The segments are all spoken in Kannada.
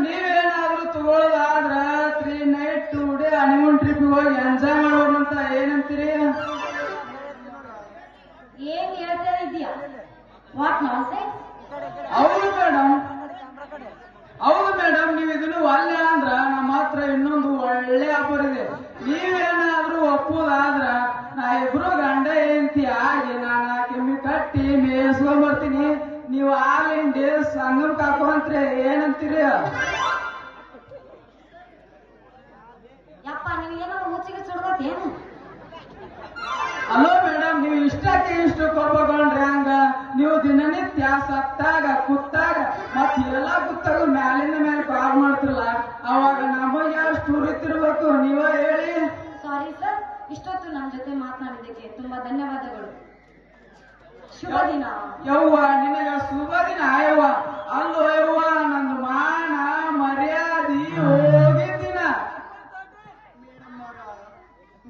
ನೀವೇನಾದ್ರೂ ತಗೊಳ್ಳೋದಾದ್ರ 3 ನೈಟ್ 2 ಡೇ ಹನಿಮೂನ್ ಟ್ರಿಪ್ ಹೋಗಿ ಎಂಜಾಯ್ ಮಾಡೋದಂತ ಏನಂತೀರಿ? ಏನ್ ಹೇಳ್ತಾ ಇದೀಯಾ? What nonsense? ಹೌದು ಮೇಡಮ್ ನೀವು ಇದನ್ನು ಒಳ್ಳೆ ಅಂದ್ರ ನಮ್ಮ ಹತ್ರ ಇನ್ನೊಂದು ಒಳ್ಳೆ ಆಫರ್ ಇದೆ. ನೀವೇನಾದ್ರೂ ಒಪ್ಪುದಾದ್ರ ನಾ ಇಬ್ರು ಗಂಡ ಹೆಂಡತಿ ಆಗಿ ನಾನು ಕೆಮ್ಮಿ ಕಟ್ಟಿ ಮೇಯಿಸ್ಕೊಂಡ್ ಬರ್ತೀನಿ. ನೀವು ಆಲ್ ಇಂಡಿಯಾ ಸಂಗಮ್ ಕಾಕೊಂತ್ರಿ ಏನಂತೀರಿ? ಯಪ್ಪ ನೀವೇನಾದ್ರು ಮುಚ್ಚಿಗೆ ಚುಡ್ದತ್ತೇನು? ಅಲೋ ಮೇಡಮ್, ನೀವು ಇಷ್ಟಕ್ಕೆ ಇಷ್ಟು ಕೊಡ್ಬೇಕಂಡ್ರಿ ಹಂಗ? ನೀವು ದಿನನಿತ್ಯ ಸತ್ತಾಗ ಕುತ್ತಾಗ ಮತ್ ಎಲ್ಲ ಕುತ್ತಾಗ ಮ್ಯಾಲಿಂದ ಮೇಲೆ ಕಾಲ್ ಮಾಡ್ತಿರಲ್ಲ, ಅವಾಗ ನಮಗೆ ಎಷ್ಟು ಉರಿತಿರ್ಬೇಕು ನೀವೇ ಹೇಳಿ. ಸಾರಿ ಸರ್, ಇಷ್ಟೊತ್ತು ನಮ್ಮ ಜೊತೆ ಮಾತನಾಡಿದ್ದಕ್ಕೆ ತುಂಬಾ ಧನ್ಯವಾದಗಳು. ಶುಭ ದಿನ. ಯವ್ವ ನಿನಗ ಶುಭ ದಿನ. ಯವ್ವ ಅಲ್ಲೋ ಯವ್ವ, ನಂದು ಮಾನ ಮರ್ಯಾದಿ ಹೋಗಿದ್ದಿನ.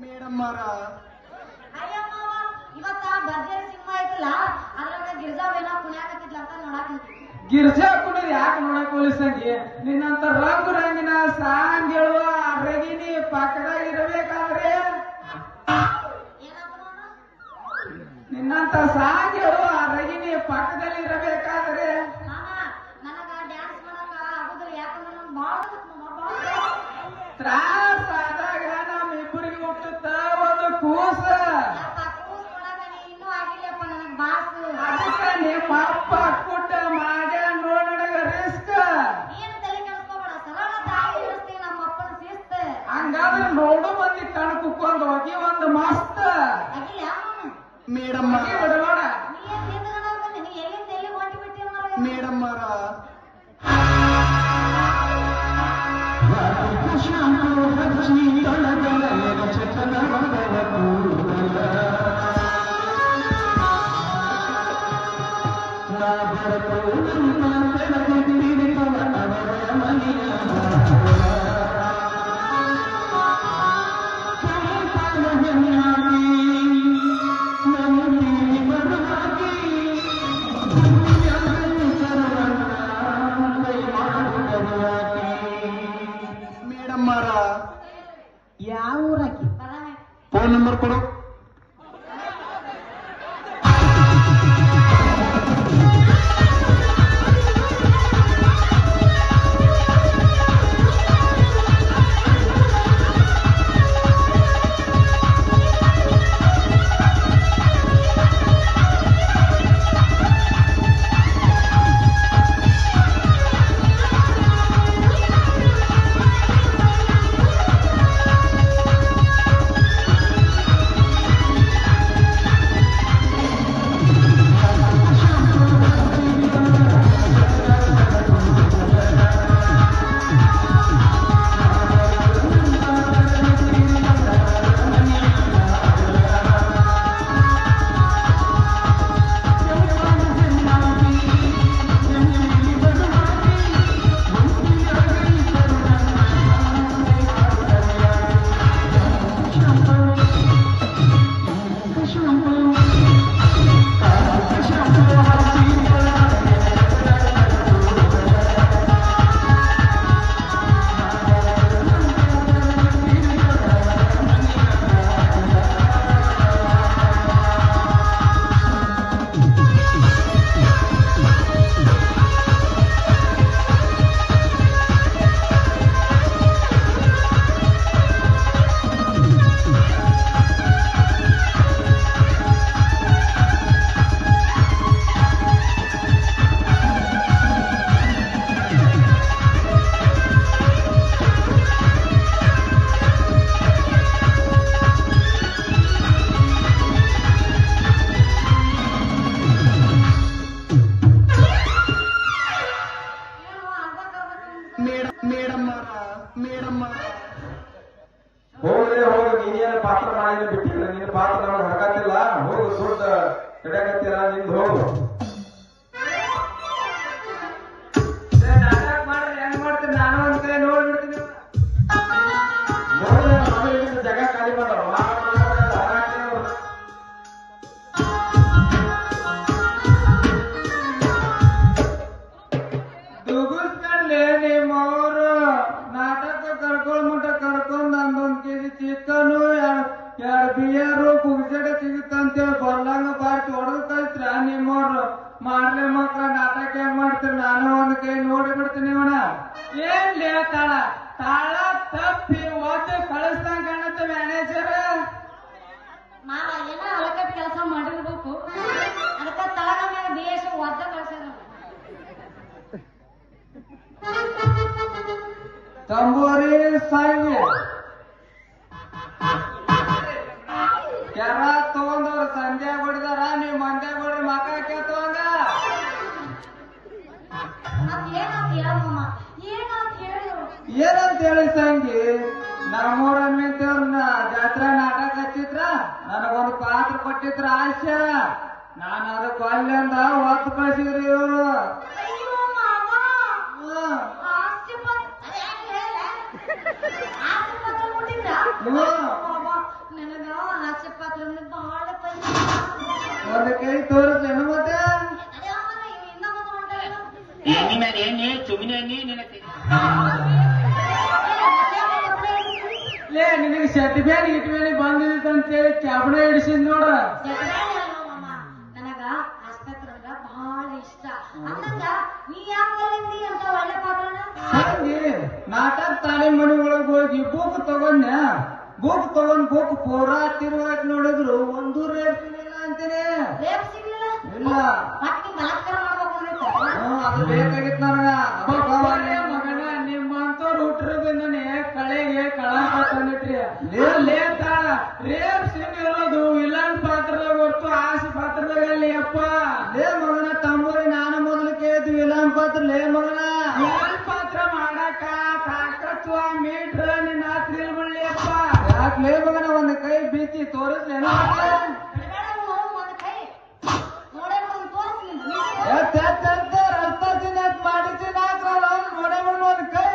ಮೇಡಮ್ ಅಯ್ಯಮ್ಮ, ಇವತ್ತ ಭರ್ಜರಿ ಸಿನಿಮಾ ಐತಲ್ಲ, ಅದ್ರಾಗ ಗಿರ್ಜಾವೇನ ಕುಣಿಯಾಕತ್ತಿದ್ಲ ಅಂತ ನೋಡಾಕ್ ಹೊಂಟಿದ್ವಿ. ಗಿರ್ಜಾ ಕುಣಿದ್ ಯಾಕೆ ನೋಡಕ್ ಹೋಲಿಸಂಗಿ? ನಿನ್ನಂತ ರಂಗು ರಂಗಿನ ಸಾಂಗ್ ಹೇಳುವ ರಗಿನಿ ಪಕ್ಕದಾಗ ಇರಬೇಕಾದ್ರೆ, ನಿನ್ನಂತ ಸಾಂಗ್ ಹೇಳುವ ರಗಿನಿ ಪಕ್ಕದಲ್ಲಿ ಇರಬೇಕಾದ್ರೆ ಮಾಮ, ನನಗ ಡ್ಯಾನ್ಸ್ ಮಾಡಕ ಆಗುದಿಲ್ಲ. ಯಾಕಂದ್ರೆ ನನ್ ಬಾಳ ತ್ರಾಸ ಆದಾಗ ನಮ್ಮಿಬ್ಬರಿಗೆ ಹುಟ್ಟುತ್ತ ಒಂದು ಕೂಸ. ಇನ್ನೂ ಆಗಿಲ್ಲಪ್ಪ ನನಗ್ ಬಾಸು. ಅದಕ್ಕೆ ನಿಮ್ಮ ಅಪ್ಪ ಕುಟ್ಟ ಮಾಡ್ಯ ನೋಡ್ ನನಗ ರಿಸ್ಕ್. ಏನು ತಲೆ ಕೆಡಿಸ್ಕೋಬೇಡ, ಸರಳ ತಾಯಿ ಇಳಿಸ್ತೀವಿ ನಮ್ಮ ಅಪ್ಪನ ಶಿಸ್ತ. ಹಂಗಾದ್ರೆ ನೋಡು ಮಂದಿ ಕಣ್ ಕುಕ್ಕೊಂಡ್ ಹೋಗಿ ಒಂದು ಮಸ್ತ್ ಆಗಿಲ್ಲ ಮೇಡಮ್ ಬಿಡಬೇಡ. ನೀ ಏನ್ ನಿಂತ್ಕೊಂಡ್ ಬಂದಿ? ನೀ ಎಲ್ಲಿಂದ ಎಲ್ಲಿ ಹೊಂಟಿ ಬಿಟ್ಟಿ ಮಾರ್ರೆ? ಮೇಡಮ್ ಯಾವ ಊರಾಕಿ? ಬದಾಮಿ. ಫೋನ್ ನಂಬರ್ ಕೊಡು. ಹೋಗ್ರೆ ಹೋಗ, ನೀನೇನು ಪಾತ್ರ ಮಾಡಿ ಬಿಟ್ಟಿಲ್ಲ. ನಿನ್ನ ಪಾತ್ರ ನಮ್ಗೆ ಹರಕತ್ತಿಲ್ಲ. ಹೋಗು, ಸುಡ್ಡ ಹಿಡಕತ್ತಿಲ್ಲ ನಿಂದು ಹೋಗು. ನಾಟಕ ಮಾಡಿದ್ರೆ ಹೆಂಗ್ ಮಾಡ್ತೀನಿ? ನಾನು ಒಂದ್ ಕಡೆ ನೋಡ್ಬಿಡ್ತೀನಿ. ನೋಡಿದ್ರೆ ಮಗಳಿಂದ ಜಾಗ ಖಾಲಿ ಮಾಡೋರು. ದುಗುಸ್ಕೊಂಡ್ಲೆ ನಿಮ್ಮ ಏನ್ ತಾಳ ತಾಳ ತಪ್ಪಿ ಒದ್ದು ಕಳಿಸ್ದಂಗ ಕಾಣುತ್ತೆ ಮ್ಯಾನೇಜರ್. ಮಾವ ಏನೋ ಅಳಕಟ್ ಕೆಲಸ ಮಾಡಿರ್ಬೇಕು, ಅದಕ್ಕ ತಳಗ ಮೇಲೆ ಬೇಷ ಒದ್ದ ಕಳ್ಸ್ಯಾರ. ತಂಬೂರಿ ಸಂಗಿ ಕೆರ ತಗೊಂಡವ್ರು ಸಂಧ್ಯಾ ಹೊಡಿದಾರ, ನೀವ್ ಮಂದ್ಯ ಹೊಡ್ರಿ ಮಕ್ಕ ಕೇಳ್ತವಂಗ. ಮತ್ ಏನಾತ್ ಹೇಳ ಮಾಮ, ಏನಾತ್ ಹೇಳು. ಏನಂತ ಹೇಳಿ ಸಂಗಿ, ನಮ್ಮೂರ ನಿಂತವ್ರನ್ನ ಜಾತ್ರೆ ನಾಟಕ ಹಚ್ಚಿದ್ರ ನನಗೊಂದು ಪಾತ್ರ ಕೊಟ್ಟಿದ್ರ ಆಶಾ. ನಾನು ಅದಕ್ಕೆ ಅಲ್ಲಿಂದ ಒತ್ತು ಕಳಿಸಿದ್ರಿ ಇವರು. ಅಯ್ಯೋ ಮಾವ, ಆಸ್ತಿ ಪತ್ರ ಹೇಳ, ಆಸ್ತಿ ಪತ್ರ ಕೊಟ್ಟಿದ್ರ? ಮಾವ ನನಗ ಆಸ್ತಿ ಪತ್ರ ಅಂದ್ರೆ ಬಹಳ ಒಂದು ಕೈ ತೋರಿಸ್ಲೇನು ಮತ್ತೆ ಇನ್ನ ಬಂದ ಎಣ್ಣೆ ಮೇಲೆ ಎಣ್ಣೆ ಚುಮಿನಿ ಎಣ್ಣೆ ನಿನಗೆ ಲೇ ನಿನಗೆ ಶೆಟ್ಟಿ ಬೇರೆ ಇಟ್ಮೇಲೆ ಬಂದಿದ್ದ ಅಂತೇಳಿ ಕ್ಯಾಬ್ನ ಹಿಡಿಸಿದ್ ನೋಡ. ನನಗ ಆಸ್ಪತ್ರೆ ಬಹಳ ಇಷ್ಟ. ಅಂದಂಗ ನೀ ಯಾಕೆ ಅಂತ ಒಳ್ಳೆ ಪಾತ್ರನ ಸಂಗಿ ನಾಟಕ ತಾಲೀಮ್ ಮನೆ ಒಳಗೆ ಹೋಗಿ ಬುಕ್ ತಗೊಂಡ, ಬುಕ್ ಬುಕ್ ಪೂರಾ ತಿರುವಾಕ್ ನೋಡಿದ್ರು ಒಂದು ರೇಟ್ ಸಿಗಲಿಲ್ಲ ಅಂತೀನಿ. ರೇಪ್ ಸಿಗ್ಲಿಲ್ಲ, ಇಲ್ಲ ಮತ್ತೆ ಬಲಾತ್ಕಾರ ಮಾಡ್ಬೇಕು. ಅದು ಬೇಕಾಗಿತ್ತು ನನಗ. ಮಗನ ನಿಮ್ಮಂತವ್ರು ಹುಟ್ಟಿರೋದ್ರಿಂದನೇ ಕಳೆಗೆ ಕಳಂಕ ತಂದಿಟ್ರಿ. ಲೇತಾಳ ರೇಪ್ ಸಿಂಗ್ ಇರೋದು ವಿಲನ್ ಪಾತ್ರದಾಗ ಹೊರತು ಆಸೆ ಪಾತ್ರದಾಗ ಅಲ್ಲಿ ಅಪ್ಪ. ಲೇ ಮಗನ ತಂಬೂರಿ ನಾನು ಮೊದಲು ಕೇಳಿದ್ವಿ ವಿಲನ್ ಪಾತ್ರ. ಲೇ ಮಗನ ವಿಲನ್ ಪಾತ್ರ ಮಾಡಕ ತಾಕತ್ವ ಮೀಟ್ರ ನಿನ್ನ ಥ್ರಿಲ್ ಬಿಡ್ಲಿ ಅಪ್ಪ. ಯಾಕೆ ಲೇ ಮಗನ ಒಂದು ಕೈ ಬೀಚಿ ತೋರಿಸ್ಲೇನು? ಒಂದು ಕೈ ನೋಡೇ ಬಿಡೋದು ತೋರಿಸ್ಲಿಲ್ಲ. ರಸ್ತ ತಿನ್ನಕ್ ಮಾಡಿಸಿ ನೋಡೇ ಬಿಡು ಒಂದು ಕೈ.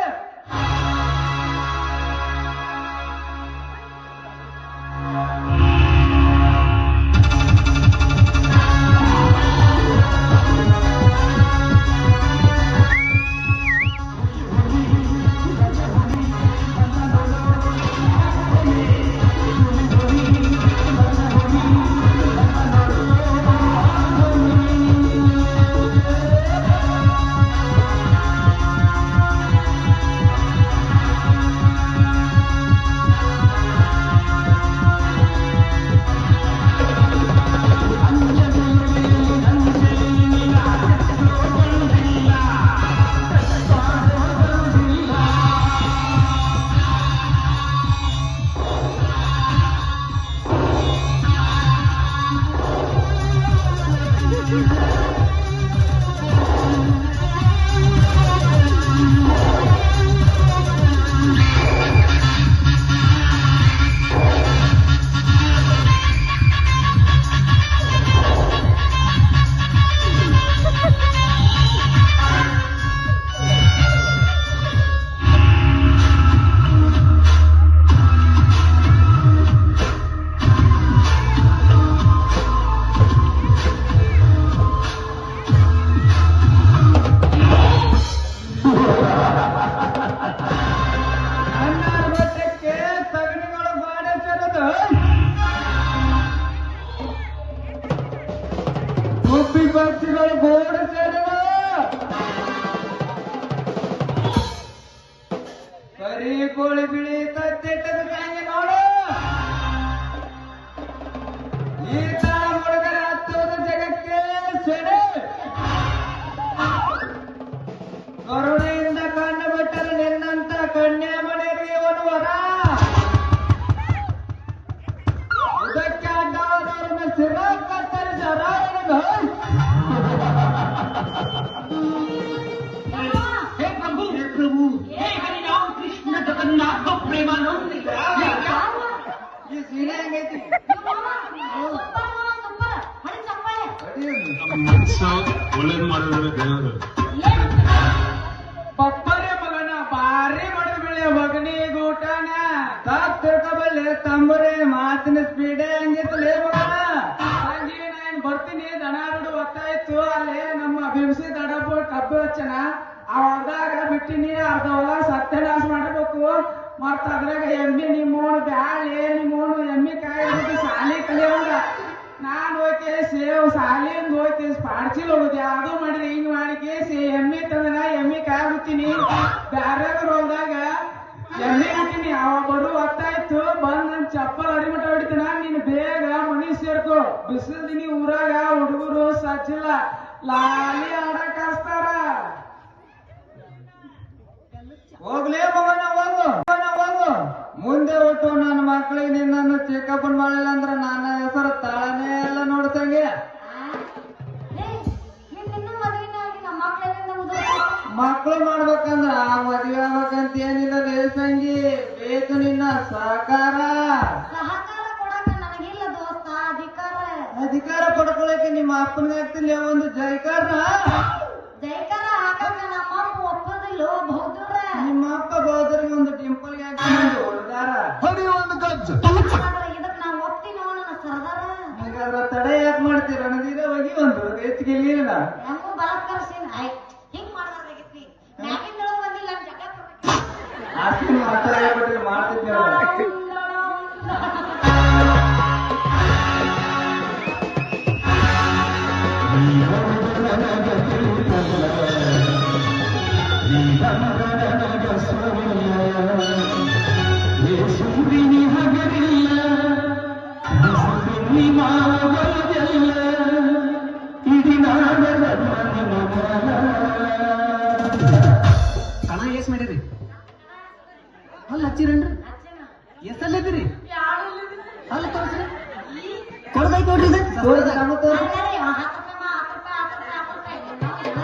ಪಕ್ಷಿಗಳು ಗೋಡ ಸೇರಿವ ಕರಿ ಕೋಳಿ ಬಿಳಿ ತತ್ತಿಟ್ಟದ ಬ್ಯಾಂಗೆ ನೋಡು. ಈ ತರ ಹುಡುಗರ ಹತ್ತೋದ ಜಗಕ್ಕೆ ಸೆಡೆ ಕರುಣೆಯಿಂದ ಕಣ್ಣು ಬಿಟ್ಟರೆ ನಿನ್ನಂತ ಕನ್ಯಾ ಮನೆಯವರಿಗೆ ಒಂದು ವರ. ಇದಕ್ಕೆ ಅಡ್ಡವಾದವ್ರನ್ನ ಸಿರ ಕತ್ತರಿಸರ हे प्रभु हे हरिनाम कृष्ण जगन्नाथ प्रेमानंद ಈ ಸೀರೆ ಹೆಂಗೈತಿ? ಒಳ್ಳೇದು ಮಾಡಿದ್ರೆ ದೇವರು ಪಪ್ಪರೇ ಮಗನ ಬಾರಿ ಮಾಡಿದ ಬೆಳೆ ಮಗನಿಗೆ ಊಟನ ತಾಕ್ ತಿರ್ಕಬಲ್ಲೆ ತಂಬರೆ ಮಾತಿನ ಸ್ಪೀಡೇ ಹಂಗಿತ್ತಲೇ ಮಗನ. ಹಾಗೆ ನಾನು ಬರ್ತೀನಿ ದನ ಬಿಡು ಹೊತ್ತಾಯ್ತು. ಅಲ್ಲಿ ನಮ್ಮ ಬಿಂಸಿ ದಡಪ್ಪ ಕಬ್ಬು ಹಚ್ಚನ ಅವದಾಗ ಬಿಟ್ಟಿನಿ. ಅರ್ಧ ಹೊಲ ಸತ್ಯನಾಶ ಮಾಡಬೇಕು. ಮತ್ತ ಅದ್ರಾಗ ಎಮ್ಮಿ ನಿಮ್ಮೋನು ಬ್ಯಾಳೆ ನಿಮ್ಮೋನು ಎಮ್ಮಿ ಕಾಯಿ ಹಿಡಿದು ಸಾಲಿ ಕಲಿಯೋಂಗ ನಾನ್ ಹೋಗಿ ಸಾಲಿಂದ ಹೋಗಿ ಪಾಡ್ಸಿಲ್ ಹೋಗುದು ಅದು ಮಾಡಿದ್ರೆ ಹಿಂಗ್ ಮಾಡಿ ಕೇಸಿ ಎಮ್ಮಿ ತಂದನ ಎಮ್ಮಿ ಕಾಗುತ್ತೀನಿ ಬ್ಯಾರ್ಯಾದ್ರು ಹೋದಾಗ ಎಣ್ಣೆ ಹಾಕಿನಿ ಅವ ಬರು ಹೊತ್ತಾಯ್ತು ಬಂದ್ ನನ್ ಚಪ್ಪಲ್ ಅಡಿಮಟ ಹೊಡಿತೀನ ನೀನ್ ಬೇಗ ಮನಿ ಸೇರ್ಕೊ ಬಿಸಿಲ್ದಿನಿ ಊರಾಗ ಹುಡುಗರು ಸಚ್ಚಿಲ್ಲ ಲಾಲಿ ಆಡಕ್ ಹಸ್ತಾರ ಹೋಗ್ಲೇ ಮಗನ ಹೋಗು ಮುಂದೆ ಒಟ್ಟು ನನ್ನ ಮಕ್ಳಿಗೆ ನಿನ್ನನ್ನು ಚೆಕಪ್ ಮಾಡಿಲ್ಲ ಅಂದ್ರ ನನ್ನ ಹೆಸರು ತಾಳನೇ ಎಲ್ಲ ನೋಡ್ತಂಗೆ ಮಕ್ಳು ಮಾಡ್ಬೇಕಂದ್ರ ಮದ್ವೆ ಆಗ್ಬೇಕಂತ ಏನಿಲ್ಲ ಸಂಗಿ ಬೇಕು ನಿನ್ನ ಸಹಕಾರ ಅಧಿಕಾರ ಪಡ್ಕೊಳಕ್ಕೆ ನಿಮ್ಮ ಅಪ್ಪನಿಗೆ ಆಗ್ತಿಲ್ಲ ಒಂದು ಜೈಕಾರನ ನಿಮ್ಮ ಅಪ್ಪ ಬೌದ್ಧರಿಗೆ ಒಂದು ಟೆಂಪಲ್ಗೆ ಹಾಕಿ ಹೊಡೆದಾರ ಒಂದು ಗಜ್ಜ ಹಾಗಾದ್ರ ತಡೆ ಯಾಕೆ ಮಾಡ್ತೀರ ರಣಧೀರ ಹೋಗಿ ಒಂದು ಹೆಚ್ಚಿಗೆ ಇಲ್ಲ ಆಸ್ತಿ ಮಾತಾಡ್ಬಿಟ್ರೆ ಮಾಡ್ತಿದ್ದೇವೆ ಕಣ ಎಸ್ ಮಾಡಿರಿ ಅಲ್ಲ ಹಚ್ಚಿರನ್ರಿ ಎಷ್ಟಲ್ಲಿದ್ದೀರಿ ಅಲ್ಲ ತೋರಿಸ್ರಿ ಕೊಡ್ದೈತೆ ನೋಡ್ರಿ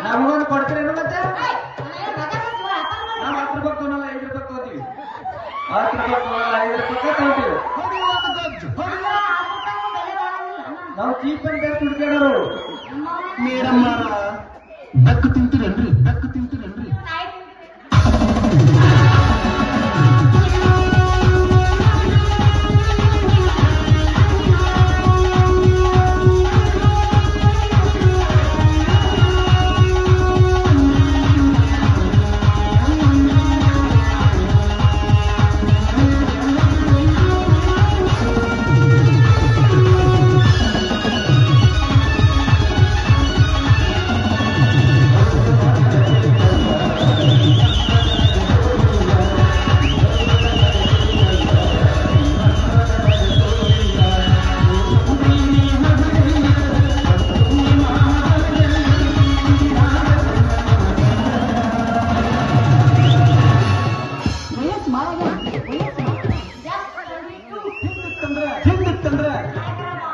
ನಮಗೊಂದು ಕೊಡ್ತೀರೇನು ಮತ್ತೆ ನಾವು 10 ರೂಪಾಯಿ ತೊಗೊಳಲ್ಲ 5 ರೂಪಾಯಿ ತಗೋತೀವಿ 10 ರೂಪಾಯಿ ತೊಗೊಳಲ್ಲ 5 ರೂಪಾಯಿ ತಗೋತೀವಿ ನಾವು ಚೀಪ್ ಅಂಡ್ ಬೆಸ್ಟ್ ಹುಡುಕಿಯೋರು ಮೇಡಮ್ ಬೆಕ್ಕು ತಿಂತೀರನ್ರಿ ಬೆಕ್ಕು ತಿಂತೀರನ್ರಿ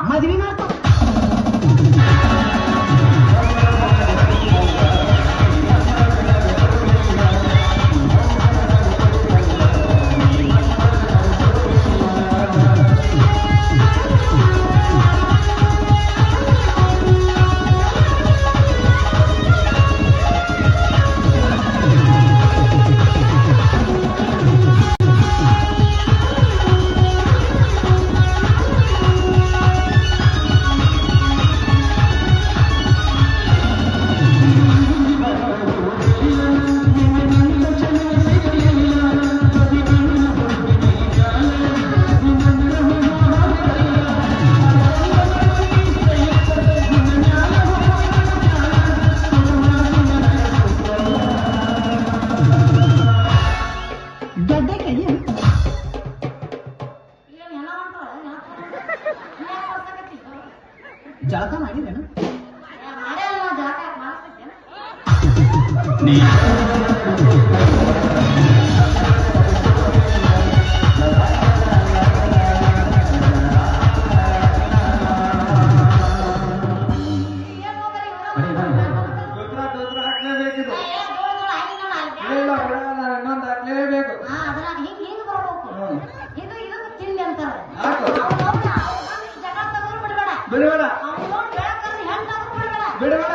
ಮದ್ವಿ ಮಾಡ್ಕೊ ಜಳಕ ಮಾಡಿದೇನು ಹಾಕ್ಲೇಬೇಕಿದು ಇನ್ನೊಂದು ಹಾಕ್ಲೇಬೇಕು ಬಿಡಬೇಡ ಬಿಡಬೇಡ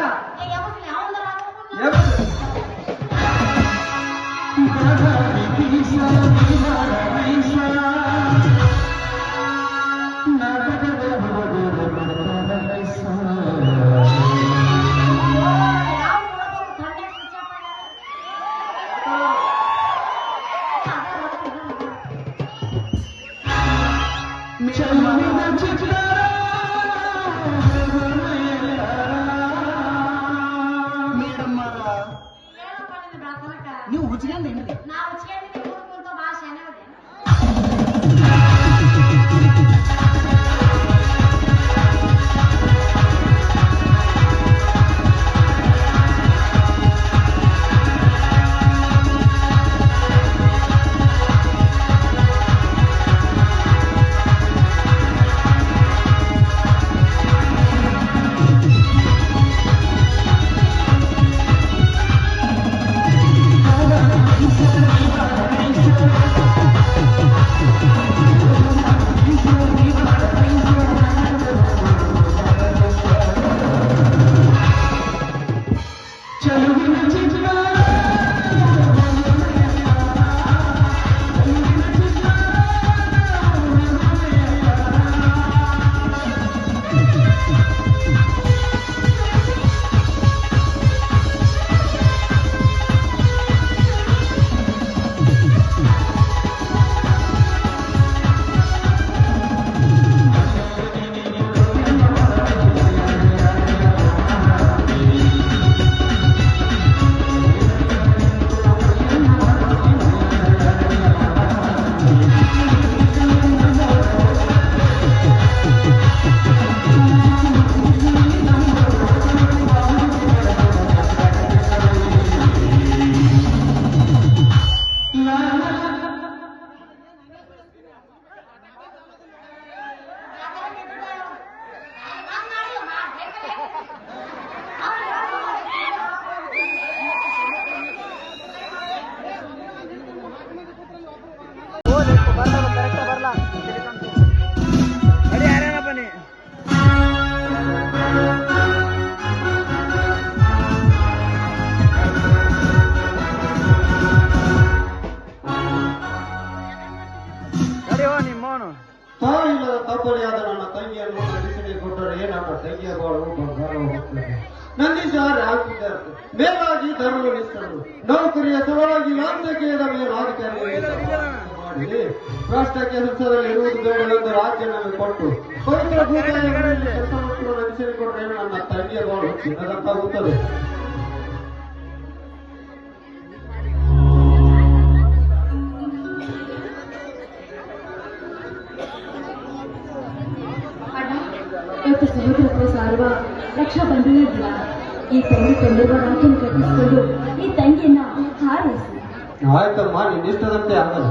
ತಾಯಿಲ್ಲದ ತಬ್ಬಲಿಯಾದ ನನ್ನ ತಂಗಿಯನ್ನು ನಡೆಸಿ ಕೊಟ್ಟರೆ ನನ್ನ ತಂಗಿಯ ಬಾಳು ಬಂಗಾರ ಹೋಗುತ್ತದೆ. ನಂದೀಶ ಆಗ್ತಿದ್ದಾರೆ ಮೇಲಾಗಿ ಧರ್ಮನಿಷ್ಠರು ನೌಕರಿಯ ಸಲುವಾಗಿ ರಾಜಕೀಯದ ಮೇಲಾಧಿಕಾರಿ ಮಾಡಿ ರಾಷ್ಟ್ರ ಕೆಲಸದಲ್ಲಿ ಇರುವುದು ಬೇಡವೆಂದು ರಾಜ್ಯ ನಮಗೆ ಕೊಟ್ಟು ಪವಿತ್ರ ಭೂಮಿಯಲ್ಲಿ ಕೆಲಸ ನಡೆಸಿಕೊಟ್ಟರೆ ನನ್ನ ತಂಗಿಯ ಬಾಳು ಚಿನ್ನದಂತಾಗುತ್ತದೆ. ಇವತ್ತು ಸಮುದ್ರಕ್ಕೂ ಸಾರುವ ರಕ್ಷಾ ಬಂಧನ ದಿನ. ಈ ತಂಗಿ ತಂದಿರುವ ರಾಖಿಯನ್ನು ಕಟ್ಟಿಸಿಕೊಂಡು ಈ ತಂಗಿಯನ್ನ ಹಾರೈಸಿ. ಆಯ್ತಮ್ಮ, ನಿನ್ನಿಷ್ಟದಂತೆ ಆಗಲ್ಲ.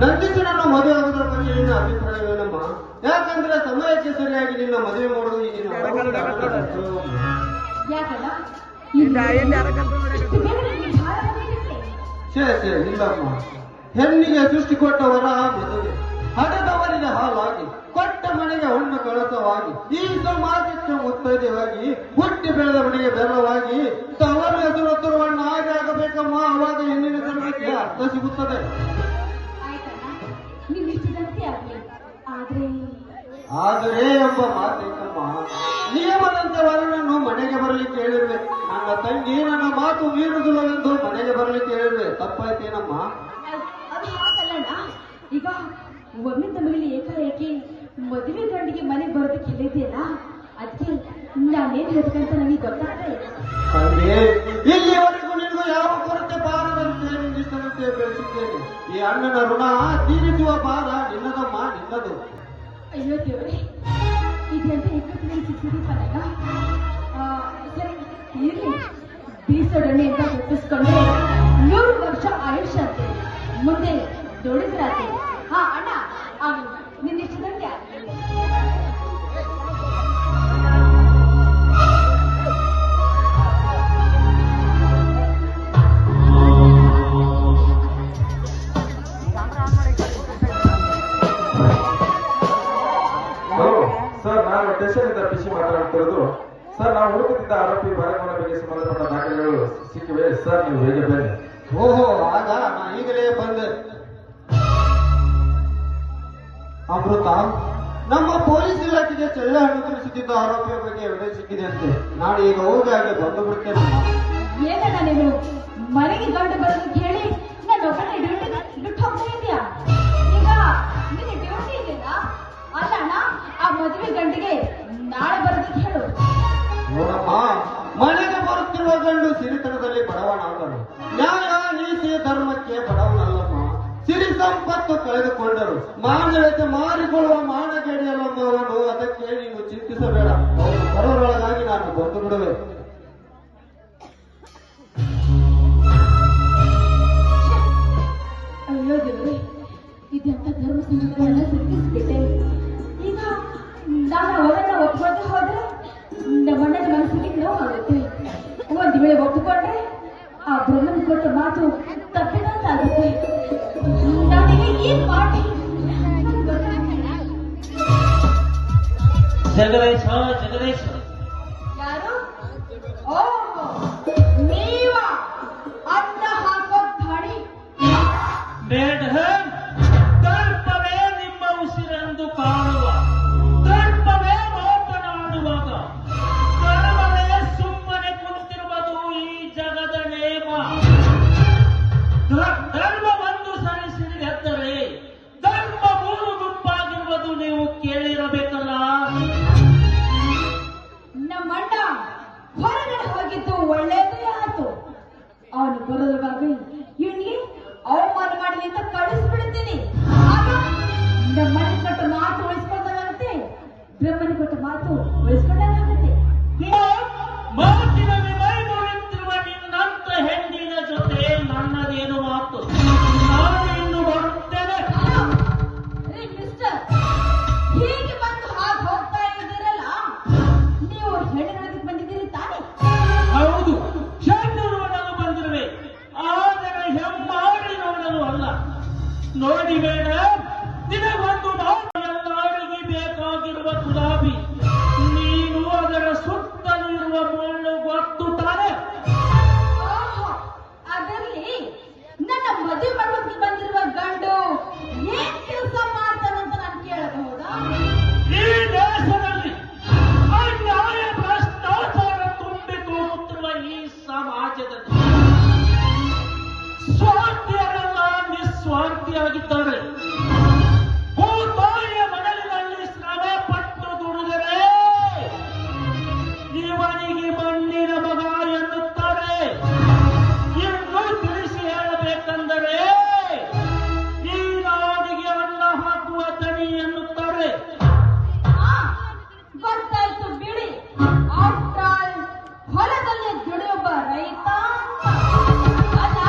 ನಂದಿಸನನ್ನು ಮದುವೆ ಆಗುವುದರ ಬಗ್ಗೆ ನಿನ್ನ ಅಭಿಪ್ರಾಯವೇನಮ್ಮ? ಯಾಕಂದ್ರೆ ಸಮಯಕ್ಕೆ ಸರಿಯಾಗಿ ನಿನ್ನ ಮದುವೆ ಮಾಡೋದು ಈಗಿನ ಇಲ್ಲಮ್ಮ. ಹೆಣ್ಣಿಗೆ ಸೃಷ್ಟಿ ಕೊಟ್ಟವರ ಮದುವೆ ಹಡೆದವರಿಗೆ ಹಾಲಾಗಿ ಕೊಟ್ಟ ಮನೆಗೆ ಹಣ್ಣು ಕಳಸವಾಗಿ ಈ ಸಮಾಜಕ್ಕೆ ಮುತ್ತೈದೆಯಾಗಿ ಹುಟ್ಟಿ ಬೆಳೆದ ಮನೆಗೆ ಬೆರವಾಗಿ ತವರ ಹೆಸರು ತರುವಣ್ಣ ಹಾಗೆ ಆಗಬೇಕಮ್ಮ. ಅವಾಗ ಹೆಣ್ಣಿನ ಕರ್ಮಕ್ಕೆ ಅರ್ಥ ಸಿಗುತ್ತದೆ. ಆದರೆ ಎಂಬ ಮಾತೇಕಮ್ಮ, ನಿಯಮದಂತೆ ವರನನ್ನು ಮನೆಗೆ ಬರಲಿಕ್ಕೆ ಹೇಳಿರುವೆ. ನನ್ನ ತಂಗಿ ನನ್ನ ಮಾತು ಮೀರುವುದಿಲ್ಲವೆಂದು ಮನೆಗೆ ಬರಲಿಕ್ಕೆ ಹೇಳಿರುವೆ. ತಪ್ಪಾಯ್ತೇನಮ್ಮ? ಅದು ಹಾಗಲ್ಲಣ್ಣ. ಈಗ ಒಮ್ಮೆ ತಮಗೆ ಏಕಾಏಕಿ ಮದುವೆ ಗಂಡಿಗೆ ಮನೆಗೆ ಬರೋದಕ್ಕೆ ಹೇಳಿದೆಯಲ್ಲ, ಅದಕ್ಕೆ ನಾನೇನು ಹೇಳ್ಬೇಕಂತ ನನಗೆ ಗೊತ್ತಾಗ್ತಾ ಇಲ್ಲ. ತಂದೆ, ಇಲ್ಲಿವರೆಗೂ ನಿನಗೂ ಯಾವ ಕೊರತೆ ಬಾರದಂತೆ ನಿನ್ನಿಷ್ಟದಂತೆ ಬೆಳೆಸಿದ್ದೇನೆ. ಈ ಅಣ್ಣನ ಋಣ ತೀರಿಸುವ ಭಾರ ನಿನ್ನದಮ್ಮ, ನಿನ್ನದು. ಅಯ್ಯೋ ದೇವರೇ, ಇದೆಂತ ಎಕ್ಕಟ್ಟಿನಲ್ಲಿ ಸಿಕ್ಕಿದೀಪಲ್ಲ. ಸರಿ ಇರ್ಲಿ, ಬೀಸೋಡಣೆ ಅಂತ ಗುರ್ತಿಸ್ಕೊಂಡ್ರೆ 100 ವರ್ಷ ಆಯುಷ್ಯ ಅಂತೆ. ಮುಂದೆ ದೊಡ್ಡದ್ರಾತೆ. ಹಾ ಅಣ್ಣ, ನಿನ್ನಿಷ್ಟದಂತೆ ಸರ್, ನಾನು ಸ್ಟೇಷನ್ ಇಂದ ಪಿಸಿ ಮಾತನಾಡುತ್ತಿರೋದು. ಸರ್, ನಾವು ಹುಡುಕುತ್ತಿದ್ದ ಆರೋಪಿ ಬರಗೋಣ ಬಗ್ಗೆ ಸಂಬಂಧಪಟ್ಟ ದಾಖಲೆಗಳು ಸಿಕ್ಕಿವೆ ಸರ್. ನೀವು ಹೇಗೆ ಬನ್ನಿ. ಓಹೋ, ಆಗ ನಾ ಈಗಲೇ ಬಂದೆ. ಅಮೃತ, ನಮ್ಮ ಪೊಲೀಸ್ ಇಲಾಖೆಗೆ ಚೆಳ್ಳೆ ಹಣ್ಣು ತಿಳಿಸುತ್ತಿದ್ದ ಆರೋಪಿಯ ಬಗ್ಗೆ ಎವಿಡೆನ್ಸ್ ಸಿಕ್ಕಿದೆ ಅಂತೆ. ನಾನು ಈಗ ಹೋಗಿ ಹಾಗೆ ಬಂದು ಬಿಡ್ತೇನೆ. ಏನಣ್ಣ ನೀನು ಮನೆಗೆ ಗಂಡು ಬರೋದು ಕೇಳಿ ನನ್ನ ಒಬ್ಬನೇ ಡ್ಯೂಟಿ ಬಿಟ್ಟು ಹೋಗ್ತಾ ಇದೆಯಾ? ಈಗ ನಿನ್ನ ಡ್ಯೂಟಿ ಇದೆಯಾ? ಅಲ್ಲ ಅಣ್ಣ, ಆ ಮದುವೆ ಗಂಡಿಗೆ ನಾಳೆ ಬರೋದಕ್ಕೆ ಹೇಳು. ನೋಡಮ್ಮ, ಮನೆಗೆ ಬರುತ್ತಿರುವ ಗಂಡು ಸಿರಿತನದಲ್ಲಿ ಬಡವನಾಗಲು, ನ್ಯಾಯ ನೀತಿ ಧರ್ಮಕ್ಕೆ ಬಡವನಲ್ಲಮ್ಮ. ಸಿರಿ ಸಂಪತ್ತು ಕಳೆದುಕೊಂಡರು ಮಾನವತೆ ಮಾರಿಕೊಳ್ಳುವ ಮಾನಗೇಡಿಯಲ್ಲಮ್ಮ ಅವನು. ಅದಕ್ಕೆ ನೀನು ಚಿಂತಿಸಬೇಡ. ಅವನು ಬರೋರೊಳಗಾಗಿ ನಾನು ಬಂದು ಬಿಡುವೆ. ಅಯ್ಯೋ ದೇವರೇ, ಇದೆಂತ ಧರ್ಮ ಸಂಕಟಗಳನ್ನ ಸಿಕ್ಕಿಸ್ಬಿಟ್ಟೆ. ಈಗ ನಾನು ಅವರನ್ನ ಒಪ್ಕೊಳ್ತಾ ಹೋದ್ರೆ ನಮ್ಮಣ್ಣನ ಮನಸ್ಸಿಗೆ ನೋವಾಗುತ್ತೆ. ಒಂದು ವೇಳೆ ಒಪ್ಪಿಕೊಂಡ್ರೆ ಆ ಬ್ರಹ್ಮನ ಕೊಟ್ಟ ಮಾತು ತಪ್ಪಿದಂತಾಗುತ್ತೆ. ನನಗೆ ಏನ್ ಮಾಡಿ ಜಗದೀಶ ಜಗದೀಶ ಯಾರು? ಓಹೋ, ನೀವ ಅನ್ನ ಹಾಕೋ ಧಾಡಿ. ಮೇಡಮ್, ದರ್ಪವೇ ನಿಮ್ಮ ಉಸಿರೆಂದು ಕಾಣುವ, ದರ್ಪವೇ ಮಾತನಾಡುವಾಗ, ಕರ್ಮವೇ ಸುಮ್ಮನೆ ಕುಂತಿರುವುದು ಈ ಜಗದ ನೇಮ. ಧರ್ಮವನ್ನು ಸರಿಸಿಡಿಗೆದ್ದರೆ ಧರ್ಮ ಮೂರು ಗುಂಪಾಗಿರುವುದು ನೀವು ಕೇಳಿರಬೇಕಲ್ಲ. ನಮ್ಮಣ್ಣ ಹೊರಗಡೆ ಹೋಗಿದ್ದು ಒಳ್ಳೇದೇ ಆಯ್ತು. ಅವನು ಬರೋದ್ರೊಳಗೆ ಇವನಿಗೆ ಅವಮಾನ ಮಾಡಲಿ ಅಂತ ಕಳಿಸ್ಬಿಡ್ತೀನಿ. ಆಗ ನಮ್ಮಣ್ಣ ಕೊಟ್ಟ ಮಾತು ಉಳಿಸ್ಕೊಂಡಾಗುತ್ತೆ, ಬ್ರಹ್ಮನ ಕೊಟ್ಟ ಮಾತು ಉಳಿಸ್ಕೊಂಡಾಗುತ್ತೆ. ಮಾತಿನ ಮೈ ಮುರಿತಿರುವ ನಿನ್ನಂತ ಹೆಣ್ಣಿನ ಜೊತೆ ನನ್ನದೇನು ಮಾತು. ನಾನು ಇನ್ನು ಬರುತ್ತೇನೆ. ರೀ ಮಿಸ್ಟರ್, ಹೀಗೆ ಬಂದು ಹಾಗೆ ಹೋಗ್ತಾ ಇದ್ದೀರಲ್ಲ, ನೀವು ಹೆಣ್ಣಿನೊಳಗೆ ಬಂದಿದ್ದೀರಿ ತಾನೆ? ಹೌದು, ಹೆಣ್ಣು ನೋಡಲು ಬಂದಿರುವೆ, ಆದರೆ ಹೆಮ್ಮಾಡಿ ನೋಡಲು ಅಲ್ಲ. ನೋಡಿ ಮೇಡಮ್, ದಿನವೊಂದು ಮಾತು ಎಲ್ಲರಿಗೆ ಬೇಕಾಗಿರುವ ಗುಲಾಬಿ, ನೀನು ಅದರ ಸುತ್ತಲೂ ಇರುವ ಮುಳ್ಳು ಗೊತ್ತು ತಾನೆ. ಓಹೋ, ಅದರಲ್ಲಿ ನನ್ನ ಮದುವೆ ಮಾಡೋದಕ್ಕೆ ಬಂದಿರುವ ಗಂಡು ಏನ್ ಕೆಲಸ ಮಾಡ್ತಾನಂತ ನಾನು ಕೇಳಬಹುದಾ? ಈ ದೇಶದಲ್ಲಿ ಅನ್ಯಾಯ ಭ್ರಷ್ಟಾಚಾರ ತುಂಬಿ ತೂಗುತ್ತಿರುವ ಈ ಸಮಾಜದಲ್ಲಿ ಸ್ವಾರ್ಥಿಯರೆಲ್ಲ ನಿಸ್ವಾರ್ಥಿಯಾಗಿದ್ದಾರೆ. ಭೂತಾಯಿಯ ಮನೆಯಲ್ಲಿ ಶ್ರಮ ಪಟ್ಟು ದುಡಿದರೆ ಇವನಿಗೆ ಮಣ್ಣಿನ ಮಗ ಎನ್ನುತ್ತಾರೆ. ಇನ್ನು ತಿಳಿಸಿ ಹೇಳಬೇಕೆಂದರೆ ಈ ನಾಡಿಗೆ ಅನ್ನ ಹಾಕುವ ದನಿ ಎನ್ನುತ್ತಾರೆ. ಆ, ಗೊತ್ತಾಯ್ತು ಬಿಡಿ. ಆಫ್ಟರ್ ಆಲ್ ಹೊಲದಲ್ಲಿ ದುಡಿಯೊಬ್ಬ ರೈತ ಅಲ್ಲ.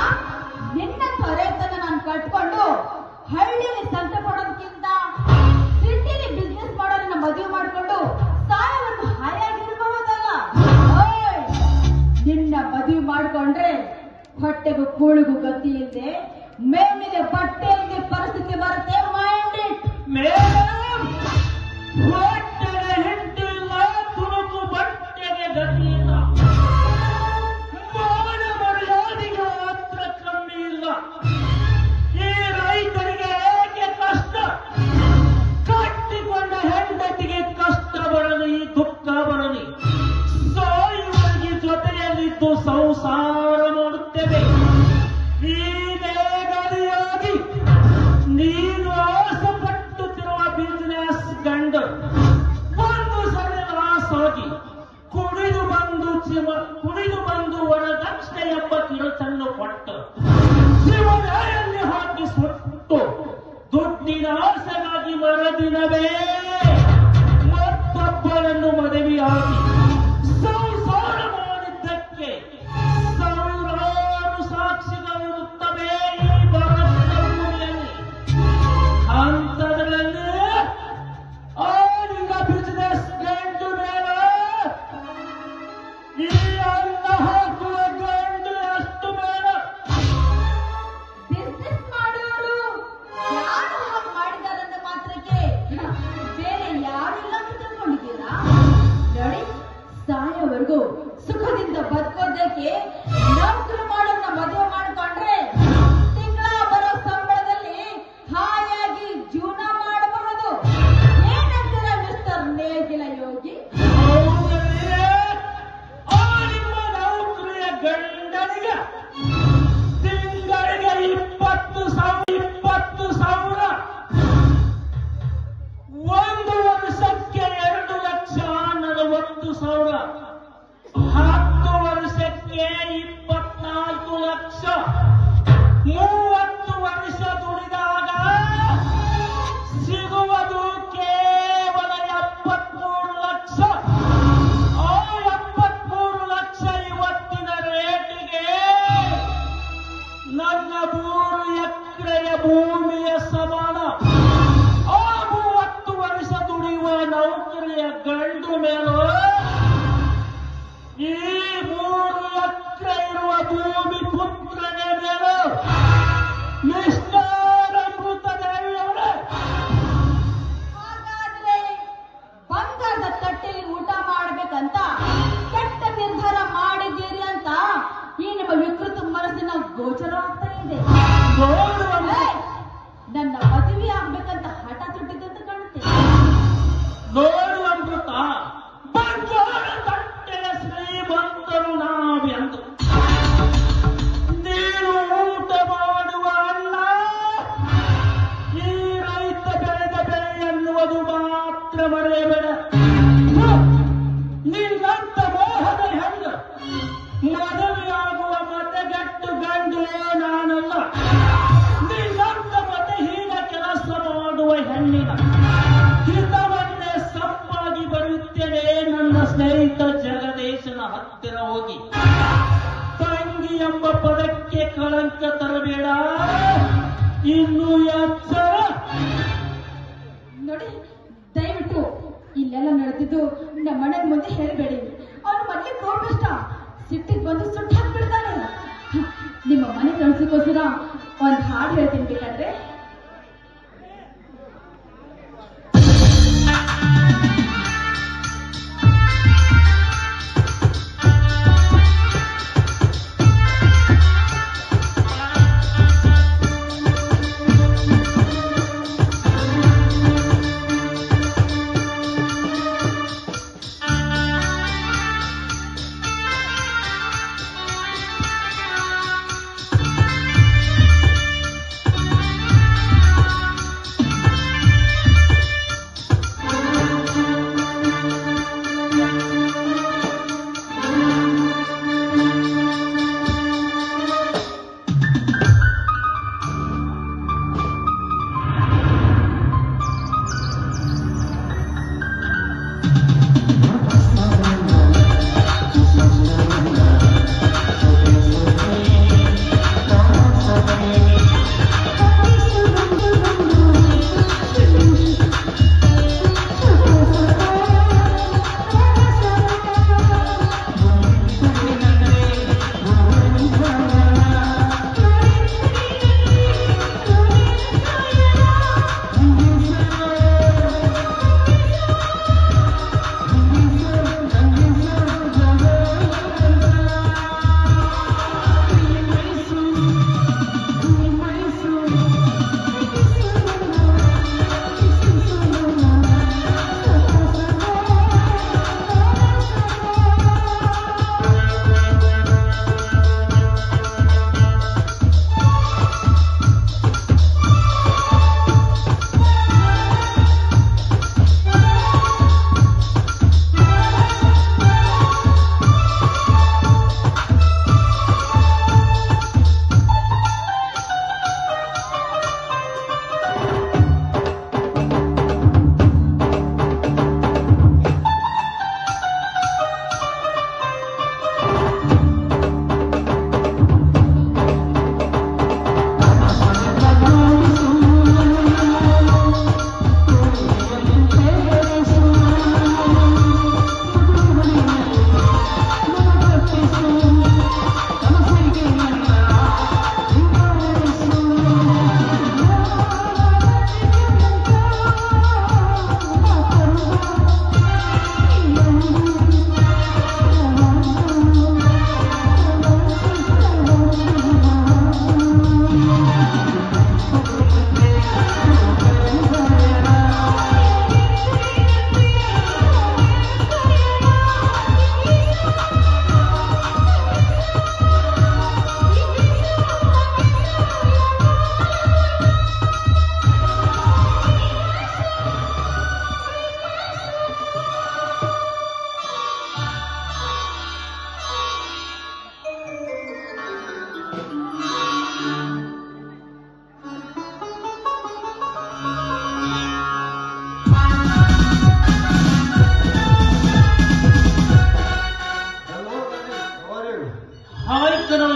ನಿನ್ನ ರೈತನ ನಾನು ಕಟ್ಕೊಂಡು ಹಳ್ಳಿಯಲ್ಲಿ ಸಂತೆ ಕೊಡೋದಕ್ಕಿಂತ ಸಿಟಿಲಿ ಬಿಸ್ನೆಸ್ ಮಾಡೋರನ್ನ ಮದುವೆ ಮಾಡಿಕೊಂಡು ಸಾಯವರೆಗೂ ಹಾಯಾಗಿರಬಹುದಲ್ಲ. ಓಯ್, ನಿನ್ನ ಮದುವೆ ಮಾಡ್ಕೊಂಡ್ರೆ ಹೊಟ್ಟೆಗೂ ಕೂಳಿಗೂ ಗತಿ ಇಲ್ಲದೆ ಮೇಲಿಗೆ ಬಟ್ಟೆ ಇಲ್ಲದೆ ಪರಿಸ್ಥಿತಿ ಬರುತ್ತೆ. Mind it. ಮೇಡಮ್, ಹೊಟ್ಟೆಗೆ ಹಿಟ್ಟಿಲ್ಲ, ತುಣುಕು ಬಟ್ಟೆಗೆ ಗತಿಯಿಲ್ಲ, ಮಾನ ಮರ್ಯಾದೆಗೆ ಮಾತ್ರ ಕಮ್ಮಿ ಇಲ್ಲ. ಈ ರೈತರಿಗೆ ಏಕೆ ಕಷ್ಟ? ಕಟ್ಟಿಕೊಂಡ ಹೆಂಡತಿಗೆ ಕಷ್ಟ ಬರಲಿ, ದುಃಖ ಬರಲಿ, ಸಾಯುವವರಿಗೆ ಜೊತೆಯಲ್ಲಿದ್ದು ಸಂಸಾರ ಮಾಡುತ್ತೇವೆ. ಈ ನೇಗಲಿಯಾಗಿ ನೀನು ಆಸೆಪಟ್ಟುತ್ತಿರುವ ಬಿಸಿನೆಸ್ ಗಂಡ ಒಂದು ಸರಿ ಲಾಸಾಗಿ ಕುಡಿದು ಬಂದು ವರದಕ್ಷಿಣೆ ಎಂಬ ಕಿರುಚನ್ನು ಕೊಟ್ಟು ಶಿವನೆಯಲ್ಲಿ ಹಾಕಿ ಸುಟ್ಟು ದುಡ್ಡಿನ ಆಸೆಗಾಗಿ ಮರದಿನವೇ ಮತ್ತೊಬ್ಬರನ್ನು ಮದುವೆಯಾಗಿ ಸಂಸಾರ ಮಾಡಿದ್ದಕ್ಕೆ ಸಾವಿರಾರು ಸಾಕ್ಷಿಗಳಿರುತ್ತವೆ ಈ ಭಾರತದ ಭೂಮಿಯಲ್ಲಿ. ಅಂಥದ್ರಲ್ಲಿ ಆಡಿನ ಬಿಸಿನೆಸ್ ಗಂಡು ಮೇಲೆ ಈ ಅನ್ನ ಹಾಕುವ ಗಂಡು ಎಷ್ಟು ಬೇಡ. ಬಿಸ್ನೆಸ್ ಮಾಡೋರು ಯಾರು ಹಾಗೆ ಮಾಡಿದಾರಂತ ಮಾತ್ರಕ್ಕೆ ಬೇರೆ ಯಾರಿಲ್ಲ ಅಂತ ತಿಳ್ಕೊಂಡಿದ್ದೀರಾ? ನೋಡಿ, ಹೆಣ್ಣಿನ ಹಿತವನ್ನೇ ಸಂಪಾಗಿ ಬರುತ್ತೇನೆ ನನ್ನ ಸ್ನೇಹಿತ ಜಗದೀಶನ ಹತ್ತಿರ ಹೋಗಿ ತಂಗಿ ಎಂಬ ಪದಕ್ಕೆ ಕಳಂಕ ತರಬೇಡ, ಇನ್ನು ಎಚ್ಚರ. ನೋಡಿ, ದಯವಿಟ್ಟು ಇಲ್ಲೆಲ್ಲ ನಡೆದಿದ್ದು ನಮ್ಮ ಅಣ್ಣನ ಮುಂದೆ ಹೇಳಬೇಡಿ. ಅವನು ಮೊದಲೇ ಕೋಪಿಷ್ಟ, ಸಿಟ್ಟಿಗೆ ಬಂದು ಸುಟ್ಟು ಹಾಕ್ಬಿಡ್ತಾನೆ. ನಿಮ್ಮ ಮನೆ ಕಳ್ಸಕ್ಕೋಸ್ಕರ ಒಂದು ಹಾಡು ಹೇಳ್ತೀನಿ ಬೇಕಾದ್ರೆ.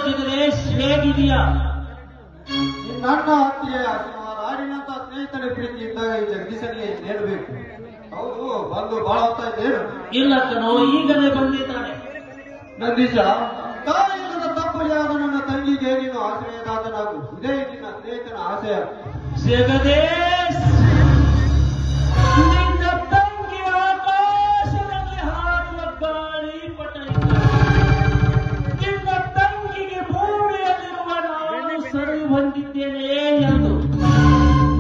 ಜಗದೀಶ್, ಹೇಗಿದೆಯಾ? ನನ್ನ ಹತ್ತಿರ ಆಡಿನಂತ ಸ್ನೇಹಿತನ ಪ್ರೀತಿ ಇದ್ದಾಗ ಈ ಜಗದೀಶನಿಗೆ ನೇಡಬೇಕು. ಹೌದು, ಬಂದು ಬಹಳ ಹೊತ್ತಾಯ್ತೇನು? ಇಲ್ಲ ಕಣೋ, ಈಗಲೇ ಬಂದಿದ್ದಾನೆ. ನಂದೀಶ, ತಾಯಿಲ್ಲದ ತಪ್ಪಲಿಯಾದ ನನ್ನ ತಂಗಿಗೆ ನೀನು ಆಶ್ರಯದಾತನಾಗು, ಇದೇ ನಿನ್ನ ಸ್ನೇಹಿತನ ಆಶಯ. ಜಗದೀಶ್, ನಿನ್ನ ತಂಗಿ ಆಕಾಶದಲ್ಲಿ ಹಾಡುವ ಗಾಳಿ ಪಟ ನಿನ್ನ ತಂಗಿಗೆ ಭೂಮಿಯಲ್ಲಿರುವ ನಾನು ಸರಿ ಹೊಂದಿದ್ದೇನೆ ಎಂದು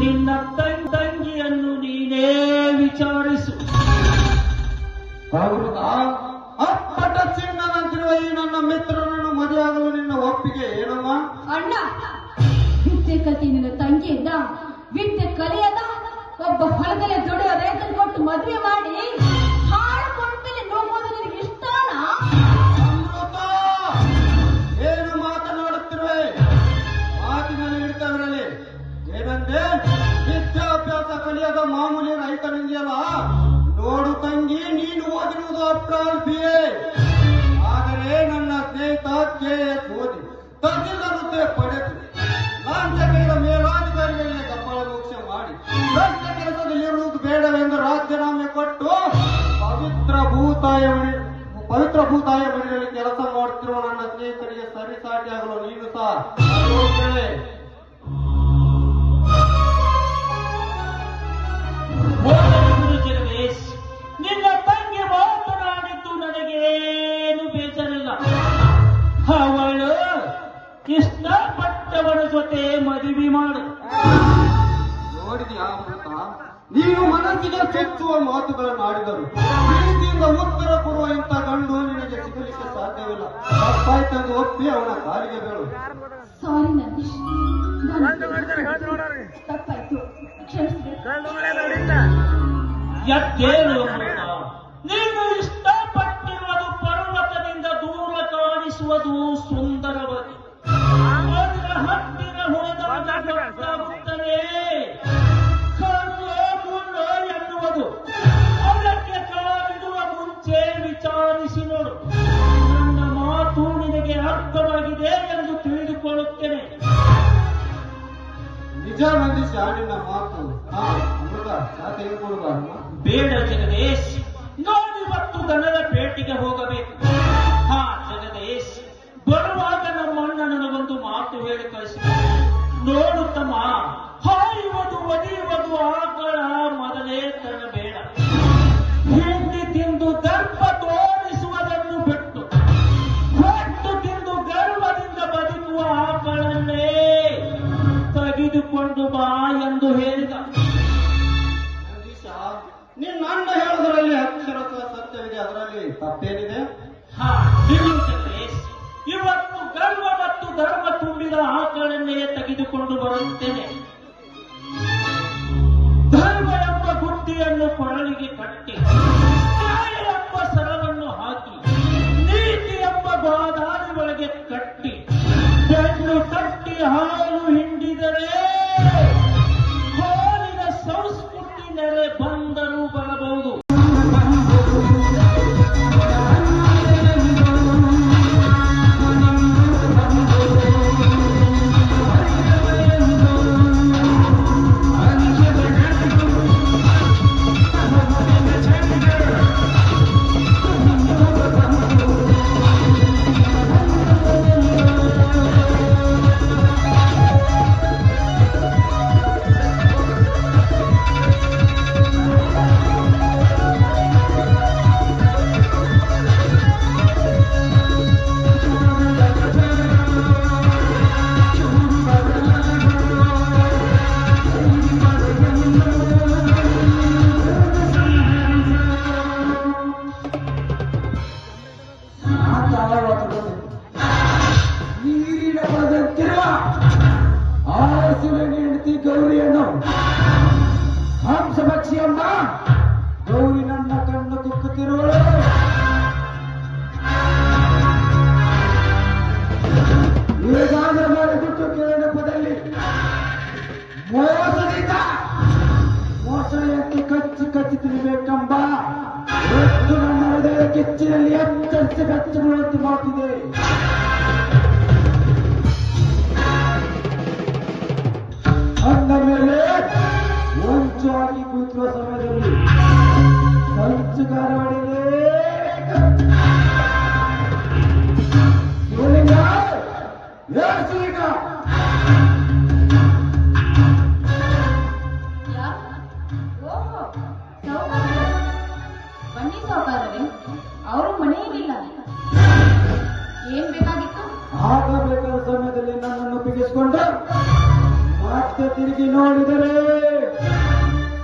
ನಿನ್ನ ತಂಗಿಯನ್ನು ನೀನೇ ವಿಚಾರಿಸು. ಅಪ್ಪಟ ಚಿನ್ನದಂತಿರುವ ಈ ನನ್ನ ಮಿತ್ರನನ್ನು ಮದುವೆಯಾಗಲು ನಿನ್ನ ಒಪ್ಪಿಗೆ ಏನಮ್ಮ? ಅಣ್ಣ, ವಿದ್ಯೆ ಕಲ್ತಿ ನಿನ್ನ ತಂಗಿಯಿಂದ ವಿದ್ಯೆ ಕಲಿಯದ ಒಬ್ಬ ಹೊಲದಲ್ಲೇ ದುಡಿಯೋ ರೈತನ ಕೊಟ್ಟು ಮದುವೆ ಮಾಡಿ ಹಾಳು ಕೊಡ್ತೀನಿ ನೋಡೋದು ನಿನಗೆ ಇಷ್ಟನಾ? ಏನು ಮಾತನಾಡುತ್ತಿರುವೆ? ಮಾತಿನಲ್ಲಿ ಇಡ್ತವರಲ್ಲಿ ಏನಂದ್ರೆ ವಿದ್ಯಾಭ್ಯಾಸ ಕಲಿಯದ ಮಾಮೂಲಿ ರೈತನಿದೆಯಲ್ಲ. ನೋಡು ತಂಗಿ, ನೀನು ಓದಿರುವುದು ಅಪ್ರಾಲ್ BA. ಆದರೆ ನನ್ನ ಸ್ನೇಹಿತ KS ಓದಿ ತಹಸೀಲ್ದಾರ್ ಹುದ್ದೆ ಪಡೆದು ಲಾಂಛನಗಳ ಮೇಲಾಧಿಕಾರಿಗಳಿಗೆ ಕಪಾಳ ಮೋಕ್ಷ ಮಾಡಿ ಭ್ರಷ್ಟ ಕೆಲಸದಲ್ಲಿರುವುದು ಬೇಡವೆಂದು ರಾಜೀನಾಮೆ ಕೊಟ್ಟು ಪವಿತ್ರ ಭೂತಾಯ ಮನೆಯಲ್ಲಿ ಕೆಲಸ ಮಾಡುತ್ತಿರುವ ನನ್ನ ಸ್ನೇಹಿತರಿಗೆ ಸರಿಸಾಟಿಯಾಗಲು ನೀನು ಸಹ ಯೋಚನೆ. ಜಗದೀಶ್, ನಿನ್ನ ತಂಗಿ ಮಾತನಾಡಿದ್ದು ನನಗೇನು ಬೇಸರಿಲ್ಲ. ಅವಳು ಇಷ್ಟಪಟ್ಟವನ ಜೊತೆ ಮದುವೆ ಮಾಡು. ನೋಡಿದ್ಯಾ ಅಮೃತ, ನೀನು ಮನಸ್ಸಿಗೆ ಚುಚ್ಚುವ ಮಾತುಗಳನ್ನು ಆಡಿದರು. ಪ್ರೀತಿಯಿಂದ ಉತ್ತರ ಕೊಡುವ ಇಂಥ ಗಂಡು ನಿನಗೆ ಸಿಗಲಿಕ್ಕೆ ಸಾಧ್ಯವಿಲ್ಲ. ತಪ್ಪಾಯ್ತೆಂದು ಒಪ್ಪಿ ಅವನ ಕಾಲಿಗೆ ಬೀಳು. ಸಾರಿ ನಂದೀಶ್, ತಪ್ಪಾಯ್ತು, ಕ್ಷಮಿಸಿದೆ. ಎದ್ದೇಳು ಅಮೃತ. ನೀನು ಇಷ್ಟಪಟ್ಟಿರುವುದು ಪರ್ವತದಿಂದ ದೂರ ಕಾಣಿಸುವುದು ಸುಂದರವತಿ. ಅದರ ಹತ್ತಿರ ಹೊಡೆದವನಿಗೆ ಗೊತ್ತಾಗುತ್ತದೆ ಕಲ್ಲು ಮುಳ್ಳು ಎನ್ನುವುದು. ಅದಕ್ಕೆ ಕಾಲಿಡುವ ಮುಂಚೆ ವಿಚಾರಿಸಿ ನೋಡು. ನನ್ನ ಮಾತು ನಿನಗೆ ಅರ್ಥವಾಗಿದೆ ಎಂದು ತಿಳಿದುಕೊಳ್ಳುತ್ತೇನೆ. ನಿಜ ನಂದೀಶ, ನಿನ್ನ ಮಾತು. ಅಮೃತ, ಚಾ ತೆಗೆದುಕೊಳ್ಳಬಾರಮ್ಮ? ಬೇಡ ಜಗದೀಶ್, ನಾನಿವತ್ತು ದನದ ಪೇಟೆಗೆ ಹೋಗಬೇಕು. ಹಾ ಜಗದೀಶ್, ಬರುವಾಗ ನಮ್ಮ ಅಣ್ಣ ನನಗೊಂದು ಮಾತು ಹೇಳಿ ಕಳಿಸಿದ. ನೋಡು ತಮ್ಮ, ಹಾಯುವುದು ಒದಿಯುವುದು ಆಕಳ ಮೊದಲೇ ತರಬೇಡ. ಹಿಂಡಿ ತಿಂದು ದರ್ಪ ತೋರಿಸುವುದನ್ನು ಬಿಟ್ಟು ಹೊಟ್ಟು ತಿಂದು ಗರ್ವದಿಂದ ಬದುಕುವ ಆಕಳನ್ನೇ ತೆಗೆದುಕೊಂಡು ಬಾ ಎಂದು ಹೇಳಿದ. ನಂದೀಶ, ನಿನ್ನ ಅಣ್ಣ ಹೇಳುವುದರಲ್ಲಿ ಅಕ್ಷರಶಃ ಸತ್ಯವಿದೆ, ಅದರಲ್ಲಿ ತಪ್ಪೇನಿದೆ? ಹಾ ನಿಲ್ಲು ಜಗದೀಶ್, ಇವತ್ತು ಗರ್ವ ಮತ್ತು ಧರ್ಮ ತುಂಬಿದ ಆಕಳನ್ನೇ ತೆಗೆದುಕೊಂಡು ಬರುತ್ತೇನೆ. ಧರ್ಮ ಎಂಬ ಬುದ್ಧಿಯನ್ನು ಕೊರಳಿಗೆ ಕಟ್ಟಿ, ನ್ಯಾಯ ಎಂಬ ಸರವನ್ನು ಹಾಕಿ, ನೀತಿ ಎಂಬ ಗೋದಾರಿ ಒಳಗೆ ಕಟ್ಟಿ, ಬೆನ್ನು ಕಟ್ಟಿ ಹಾಲು ಹಿಂಡಿದರೆ ಹಾಲಿನ ಸಂಸ್ಕೃತಿ ನೆರೆ ಬಂದರೂ ಬರಬಹುದು. ನೀರಿನ ಬದುಕಿರುವ ಆಸುರನ ಹೆಂಡತಿ ಗೌರಿಯನ್ನು ಹಂಸಪಕ್ಷಿಯಮ್ಮ ಗೌರಿ ನನ್ನ ಕಣ್ಣು ಕುಕ್ಕುತ್ತಿರುವಳು. ಹೇಗಾದರೂ ಮಾಡಿಬಿಟ್ಟು ಕೇಳಪದಲ್ಲಿ ಮೋಸದಿಂದ ಮೋಸ ಎತ್ತು ಕಚ್ಚಿ ಕಚ್ಚಿ ತಿನ್ನಬೇಕೆಂಬ ಎಷ್ಟು ನನ್ನ ಹೃದಯ ಕಿಚ್ಚಿನಲ್ಲಿ ಎಚ್ಚರಿಸಿ ಬೆಚ್ಚಗುವಂತೆ ಮಾಡುತ್ತಿದೆ. ಅಂದ ಮೇಲೆ ಹೊಂಚಾಗಿ ಕೂತಿರುವ ಸಮಯದಲ್ಲಿ ಸಂಚುಕಾರ ಮಾಡಿದೆ. ಶಿವಲಿಂಗ, ಶಿವಲಿಂಗ, ಓಹೋ, ಸಾವುಕಾರರೇ? ಬನ್ನಿ ಸಾವುಕಾರರೇ, ಅವರು ಮನೆಯಲ್ಲಿಲ್ಲ. ಏನ್ ಬೇಕಾಗಿತ್ತು? ಆಗಬೇಕಾದ ಸಮಯದಲ್ಲಿ ನನ್ನನ್ನು ಬಿಗಿಸಿಕೊಂಡು ಮತ್ತೆ ತಿರುಗಿ ನೋಡಿದರೆ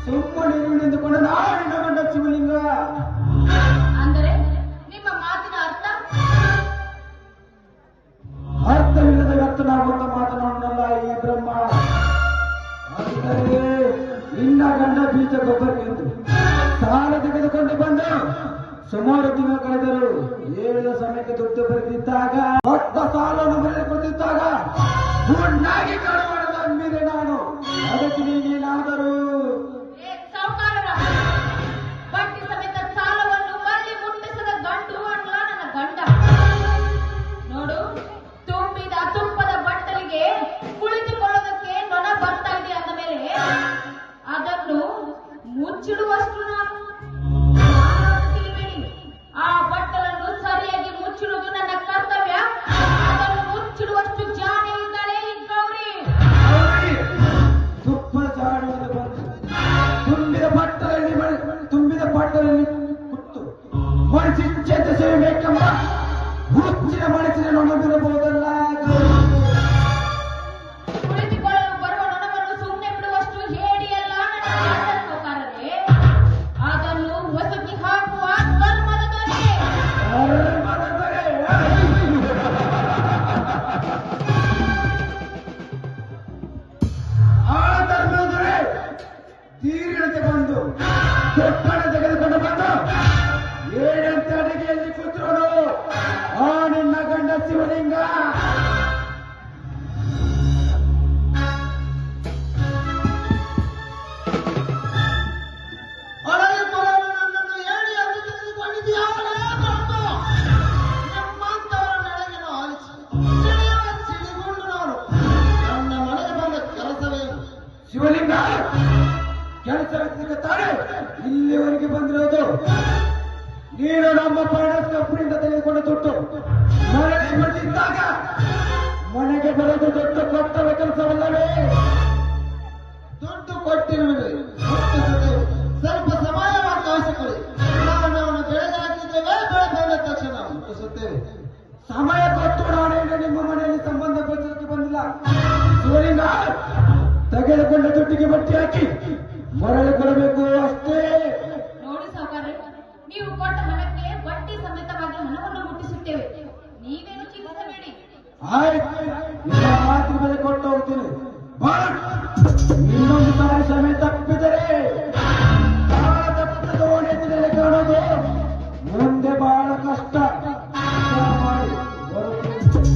ಸುಮ್ಮನೆ ನಿಂತುಕೊಂಡು ನಾಡಿನ ಗಂಡ ಶಿವಲಿಂಗ. ಅಂದರೆ ನಿಮ್ಮ ಮಾತಿನ ಅರ್ಥ? ಅರ್ಥವಿಲ್ಲದ ವ್ಯಕ್ತನಾಗುವಂತ ಮಾತನಾಡಲ್ಲ ಈ ಬ್ರಹ್ಮ. ಅಂದರೆ ನಿನ್ನ ಗಂಡ ಬೀಜ ಗೊಬ್ಬರಕ್ಕೆಂದು ಸಾಲ ತೆಗೆದುಕೊಂಡು ಬಂದು ಸುಮಾರು ತಿಂಗಳು ಕಳೆದರು. ಹೇಳಿದ ಸಮಯಕ್ಕೆ ದುಡ್ಡು ಬರೆದಿದ್ದಾಗ ದೊಡ್ಡ ಸಾಲವನ್ನು ಬರೆದುಕೊಟ್ಟಿದ್ದಾಗ ಹುಣ್ಣಾಗಿ ಕಾಣಬಾರದು ಅಂದಿದೆ ನಾನು. ಅದಕ್ಕೆ ನೀನೇನಾದರೂ ಏ ಮಾಡಿಸಿದ ನೊಣವಿರಬಹುದಲ್ಲ. ಕುಳಿತುಕೊಳ್ಳಲು ಬರುವ ನೊಣವನ್ನು ಸುಮ್ಮನೆ ಬಿಡುವಷ್ಟು ಹೇಡಿಯಲ್ಲ ನನ್ನ ಸೌಕಾರರೇ. ಅದನ್ನು ಹೊಸಕಿ ಹಾಕುವ ಧರ್ಮದ ದೊರೆ. ಆ ಧರ್ಮದ ದೊರೆ ತೀರಿನಂತೆ ಬಂದು ಕೆಪ್ಪಣ ತೆಗೆದುಕೊಂಡು ಬಂದು ಏಳಂತೆ ಅಡಿಗೆಯಲ್ಲಿ ಕೂತಿರೋನು ಆ ನಿನ್ನ ಗಂಡ ಶಿವಲಿಂಗ. ಒಳಗೆ ಬರಲು ನನ್ನನ್ನು ಹೇಳಿ ಎಂದು ತೆಗೆದುಕೊಂಡಿದ್ದೀಯಾಗಲೇ ಬಂದು ನಿಮ್ಮಂತವರ ನಡೆಗೆನು ಆಲಿಸಿ ಸಿಡಿಗೊಂಡು ನಾನು ನನ್ನ ಮನೆಗೆ ಬಂದ ಕೆಲಸವೇನು? ಶಿವಲಿಂಗ ಕೆಲಸ ತಾನೇ ಇಲ್ಲಿವರೆಗೆ ಬಂದಿರೋದು. ನೀನು ನಮ್ಮ ಫೈನಾನ್ಸ್ ಕಂಪನಿಯಿಂದ ತೆಗೆದುಕೊಂಡ ದುಡ್ಡು ಮನೆಗೆ ಬಂದಿದ್ದಾಗ ಮನೆಗೆ ಬರೋದು ದುಡ್ಡು ಕೊಟ್ಟವ ಕೆಲಸವಲ್ಲವೇ? ದುಡ್ಡು ಕೊಟ್ಟಿರುವೆ, ಸ್ವಲ್ಪ ಸಮಯಾವಕಾಶ ಕೊಡಿ. ನಾವು ಅವನ ಬೆಳೆಗೆ ಹಾಕಿದ್ದೇವೆ, ಬೆಳೆ ಬಂದ ತಕ್ಷಣ ಮುಟ್ಟಿಸುತ್ತೇವೆ. ಸಮಯ ಕೊಟ್ಟು ನಾನೇನು ನಿಮ್ಮ ಮನೆಯಲ್ಲಿ ಸಂಬಂಧ ಬೆಳೆಸಲಿಕ್ಕೆ ಬಂದಿಲ್ಲ. ಶಿವಲಿಂಗ ತೆಗೆದುಕೊಂಡ ದುಡ್ಡಿಗೆ ಬಟ್ಟಿ ಹಾಕಿ ಮರಳಿ ಕೊಡಬೇಕು ಅಷ್ಟೇ. ನೋಡಿ ಸಾವುಕಾರರೇ, ನೀವು ಕೊಟ್ಟ ಹಣಕ್ಕೆ ಬಡ್ಡಿ ಸಮೇತವಾಗಿ ಹಣವನ್ನು ಮುಟ್ಟಿಸುತ್ತೇವೆ. ನೀವೇನು ಚಿಂತಿಸಬೇಡಿ. ಆಯ್ತು, ನಿಮ್ಮ ಮಾತಿನ ಮೇಲೆ ಕೊಟ್ಟು ಹೋಗ್ತೀನಿ. ಇನ್ನೊಂದು ಸಾರಿ ಸಮಯ ತಪ್ಪಿದರೆ ತಪ್ಪಿದ ಓಣಿಯಲ್ಲಿ ಕಾಣೋದು ಮುಂದೆ ಬಹಳ ಕಷ್ಟ. ಮಾಡಿ ಬರುತ್ತೀನಿ.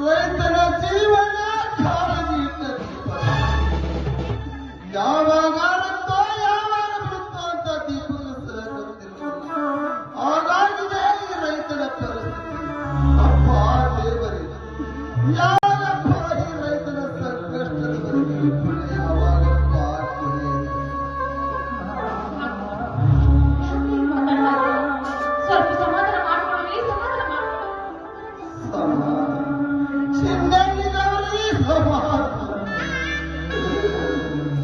ರೈತನ ಜೀವನ ಕಾಳಜಿ ಇಟ್ಟ ದೀಪ. ಯಾವಾಗ ಆರುತ್ತೋ ಯಾವಾಗ ಬಿಡುತ್ತೋ ಅಂತ ದೀಪದ ಗೊತ್ತಿಲ್ಲ. ಹಾಗಾಗಿದೆ ಈ ರೈತನ ಪರಿಸ್ಥಿತಿ. ಅಪ್ಪ ದೇವರೇ, ಯಾವಾಗಪ್ಪ ಈ ರೈತನ ಸಂಕಷ್ಟದವರೆಗೆ ಯಾವಾಗಪ್ಪ ಕೊನೆ? ಸ್ವಲ್ಪ ಸಮಾಧಾನ ಮಾಡ್ಕೊಳ್ಳಿ, ಸಮಾಧಾನ ಮಾಡ್ಕೊಳ್ಳಿ. ಚಿನ್ನಗಿದವರಿಗೆ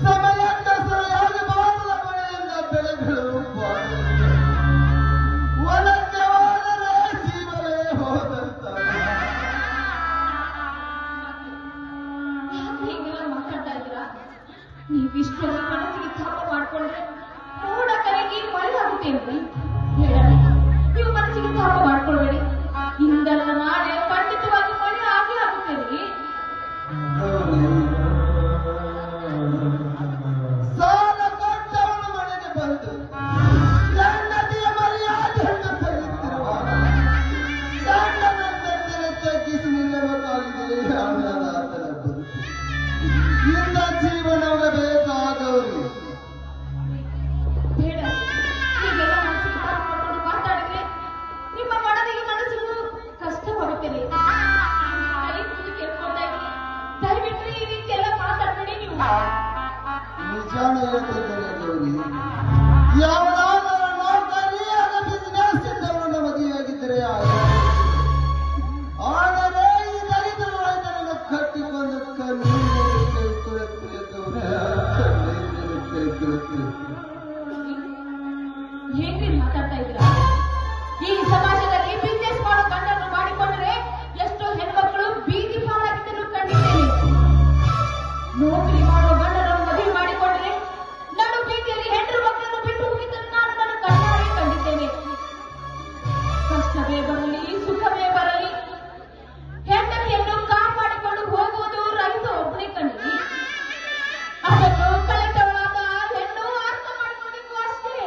ಸಮಯಕ್ಕೆ ಸರಿಯಾಗಿ ಬಾರದ ಮಳೆಯಿಂದ ಬೆಳೆಗಳು ಹೊಲಕ್ಕೆ ಹೋದರೆ ಜೀವವೇ ಹೋದಂತ. ಹೀಗೆಲ್ಲ ಮಾತಾಡ್ತಾ ಇದ್ದೀರಾ? ನೀವಿಷ್ಟೆಲ್ಲ ಮನಸ್ಸಿಗೆ ತಾಪ ಮಾಡ್ಕೊಂಡ್ರೆ ಮೋಡ ಕರೆಗಿ ಮಳೆ ಆಗುತ್ತೇನ್ರಿ? ಹೇಳೋಣ, ನೀವು ಮನಸ್ಸಿಗೆ ತಾಪ ಮಾಡ್ಕೊಳ್ಬೇಡಿ. ಇಂದಲ್ಲ ನಾಳೆ ಖಂಡಿತವಾಗಿ ಮಳೆ ಆಗೇ ಆಗುತ್ತೇನೆ. ಸಾಲ ಕೊಟ್ಟವನು ಮನೆಗೆ ಬಂದು ಹೆಂಡತಿಯ ಮರ್ಯಾದೆಯನ್ನು ತೆಗೆಯುತ್ತಿರುವಾಗ ಗಂಡನಂತೆ ತಗ್ಗಿಸಿ ನಿಲ್ಲಬೇಕಾಗಿದೆ ಆತನ ಬದುಕು. ಇಂದ ಜೀವನವೇ ಬೇಕಾದವರು. ಬೇಡ, ಹೀಗೆಲ್ಲ ಮನಸ್ಸಿಗೆ ತಾಪ ಮಾಡ್ಕೊಂಡು ಮಾತಾಡಿದ್ರೆ ನಿಮ್ಮ ಮನದಿಗೆ ಮನಸ್ಸಿಗೂ ಕಷ್ಟವಾಗುತ್ತೇನೆ. ಕೈ ಮುಗಿ ಕೇಳ್ಕೊಳ್ತಾ ಇದ್ದೀನಿ, ದಯವಿಟ್ಟು ಈ ರೀತಿ ಎಲ್ಲ ಮಾತಾಡ್ಬೇಡಿ ನೀವು. ನಿಜಾನ ಹೇಳ್ತಿದ್ದೇನೆ ಗೌರಿ. ಯಾವುದಾದರೂ ನೌಕರಿ ಆಗ ಬಿಸಿನೆಸ್ ಇದ್ದವರನ್ನು ಮದುವೆಯಾಗಿದ್ದರೆ ಆದರೆ ಈ ರೈತರನ್ನು ಕಟ್ಟಿಕೊಂಡು ಕಣ್ಣೀರು ಕೈ ತೊಳೆಯುತ್ತಿದೆ ಗೌರಿ. ಕಣ್ಣೀರು ಕೈ ತೊಳೆಯುತ್ತಿದೆ. ಹೇಗ್ರಿ ಮಾತಾಡ್ತಾ ಇದ್ದೀರಾ? ಈ ಸಮಾಜದಲ್ಲಿ ಬಿಸ್ನೆಸ್ ಮಾಡೋ ಗಂಡನ್ನು ಮಾಡಿಕೊಂಡ್ರೆ ಎಷ್ಟೋ ಹೆಣ್ಮಕ್ಳು ಬೀದಿ ಪಾಲಾಗಿದ್ದನ್ನು ಕಂಡಿದ್ದೇನೆ. ನೌಕರಿ ಮಾಡೋ ಗಂಡನನ್ನು ಮದುವೆ ಮಾಡಿಕೊಂಡ್ರೆ ನಡು ಬೀದಿಯಲ್ಲಿ ಹೆಣ್ಣು ಮಕ್ಕಳನ್ನು ಬಿಟ್ಟು ಹೋಗಿದ್ದನ್ನು ನಾನು ನನ್ನ ಕಣ್ಣಾರೆ ಕಂಡಿದ್ದೇನೆ. ಕಷ್ಟವೇ ಬರಲಿ, ಸುಖವೇ ಬರಲಿ, ಹೆಂಡತಿಯನ್ನು ಕಾಪಾಡಿಕೊಂಡು ಹೋಗುವುದು ರೈತ ಒಬ್ಬನೇ ಕಣ್ಣಿ. ಅದನ್ನು ಕಳೆದವಳಾದ ಹೆಣ್ಣು ಅರ್ಥ ಮಾಡಿಕೊಂಡಿದ್ದು ಅಷ್ಟೇ.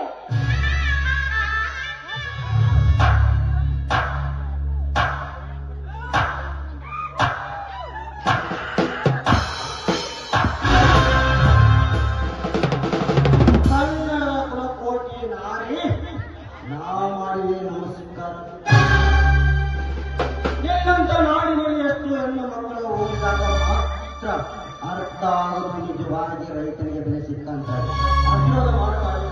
ಕನ್ನಡ ಕೋಟಿ ನಾರಿ ನಾ ಮಾಡಿದೆ ನಮಸ್ಕಾರ. ನಿನ್ನಂತ ನಾಡಿನಲ್ಲಿಯಷ್ಟು ಹೆಣ್ಣು ಮಕ್ಕಳು ಹೋಗಿದಾಗ ಮಾತ್ರ ಅರ್ಥ ಆಗುವುದು ನಿಜವಾಗಿ ರೈತನಿಗೆ ಬೆಲೆ ಸಿಕ್ಕಂತ ಆಶೀರ್ವಾದ ಮಾಡ್ತಾರೆ.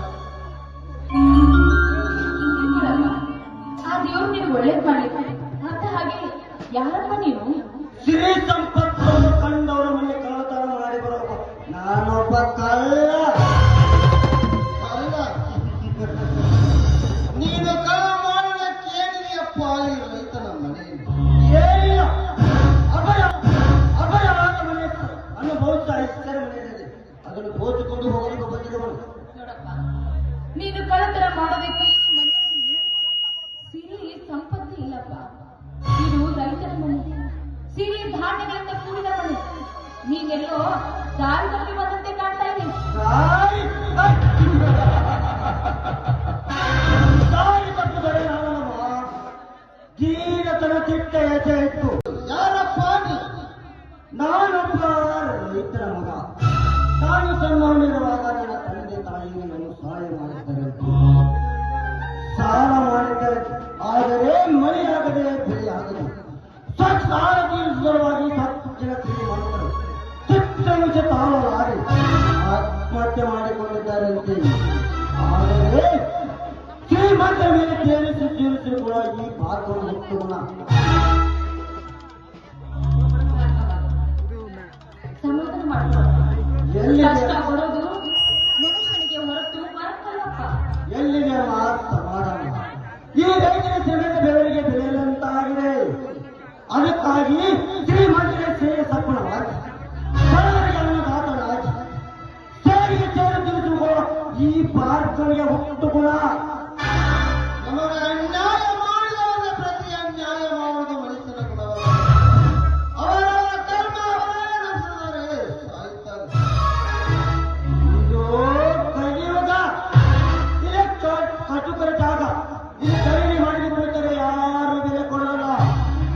ಆ ದೇವ್ರು ನೀನು ಒಳ್ಳೇದ್ ಮಾಡಿ. ಮತ್ತೆ ಹಾಗೆ ಯಾರಪ್ಪ ನೀನು? ನೀನು ಕಳ್ಳತನ ಮಾಡಬೇಕು. ಸಿರಿ ಸಂಪತ್ತು ಇಲ್ಲಪ್ಪ, ಇದು ರೈತರ ಮನೆ. ಸಿರಿ ಧಾನ್ಯಗಳಿಂದ ಕೂಡಿದ ಮನೆ. ನೀನೆಲ್ಲೋ ದಾರಿ ತಪ್ಪಿ ಬಂದಂತೆ ಕಾಣ್ತಾ ಇದೆ. ದಾರಿ ತಪ್ಪಿದರೆ ಗೀರತನ ಚಿಟ್ಟ ಹೆಜ್ಜೆ ಇತ್ತು. ಯಾರಪ್ಪ ನಾನೊಬ್ಬ ರೈತರ ಮಗ. ನಾನು ಸಣ್ಣವನಿರುವಾಗ ನನ್ನ ತಂದೆ ತಾಯಿಗೆ ನಾನು ಸಹಾಯ ಮಾಡಿದ್ದಾರೆ, ಸಾಲ ಮಾಡಿದ್ದಾರೆ. ಆದರೆ ಮನೆಯಾಗದೆ ಬೆಳೆಯಾಗದೆ ಸಾಲ ತೀರಿಸುವುದರವಾಗಿ ಸಾಕು ಜನ ಶ್ರೀಮಂತರು ಚಿತ್ತಂಶ ತಾಳಲಾಗಿ ಆತ್ಮಹತ್ಯೆ ಮಾಡಿಕೊಂಡಿದ್ದಾರಂತೆ. ಆದರೆ ಶ್ರೀಮಂತ ಮೇಲೆ ತೀರಿಸಿಕೊಳ್ಳುವ ಈ ಭಾಗವನ್ನು ಮುಟ್ಟುಗುಣ. ಸಮಾಧಾನ ಮಾಡ್ಕೊ. ಎಲ್ಲಿದೆ ಕಷ್ಟ ಬರೋದು ಮನುಷ್ಯನಿಗೆ ಹೊರತು ಮರಕ್ಕಲ್ಲಪ್ಪ. ಎಲ್ಲಿದೆ ಸಮಾಧಾನ? ಈ ರೈತರ ಶ್ರೀಮಂತ ಬೆವರಿಗೆ ಬೆಳೆಯಲಂತಾಗಿದೆ. ಅದಕ್ಕಾಗಿ ಶ್ರೀಮಂತರ ಸೇವೆ ಸಪ್ಪಣವಾಗಿ ಬಡವರಿಗೆ ಅನ್ನದಾತನಾಗಿ ಸೇರಿಗೆ ಸೇರು ತಿಳಿದುಕೊಳ್ಳುವ ಈ ಭಾರತಗಳಿಗೆ ಹುಟ್ಟುಗುಣ. ನಮಗೆ ಅನ್ಯಾಯ ಮಾಡಿದವರ ಪ್ರತಿ ಅನ್ಯಾಯ ಮಾಡುವುದು ಮನುಷ್ಯನ ಗುಣವಲ್ಲ. ಅವರವರ ಕರ್ಮ ಅವರೇ ನಡೆಸಿದರೆ ಸಾಯ್ತಾರೆ. ಇದು ಕಲಿಯುಗ. ಇದೇ ಕಟುಕರ ಜಾಗ. ಇಲ್ಲಿ ಖರೀದಿ ಮಾಡಿ ಬಿಡುತ್ತಾರೆ, ಯಾರು ಬೆಲೆ ಕೊಡಲ್ಲ.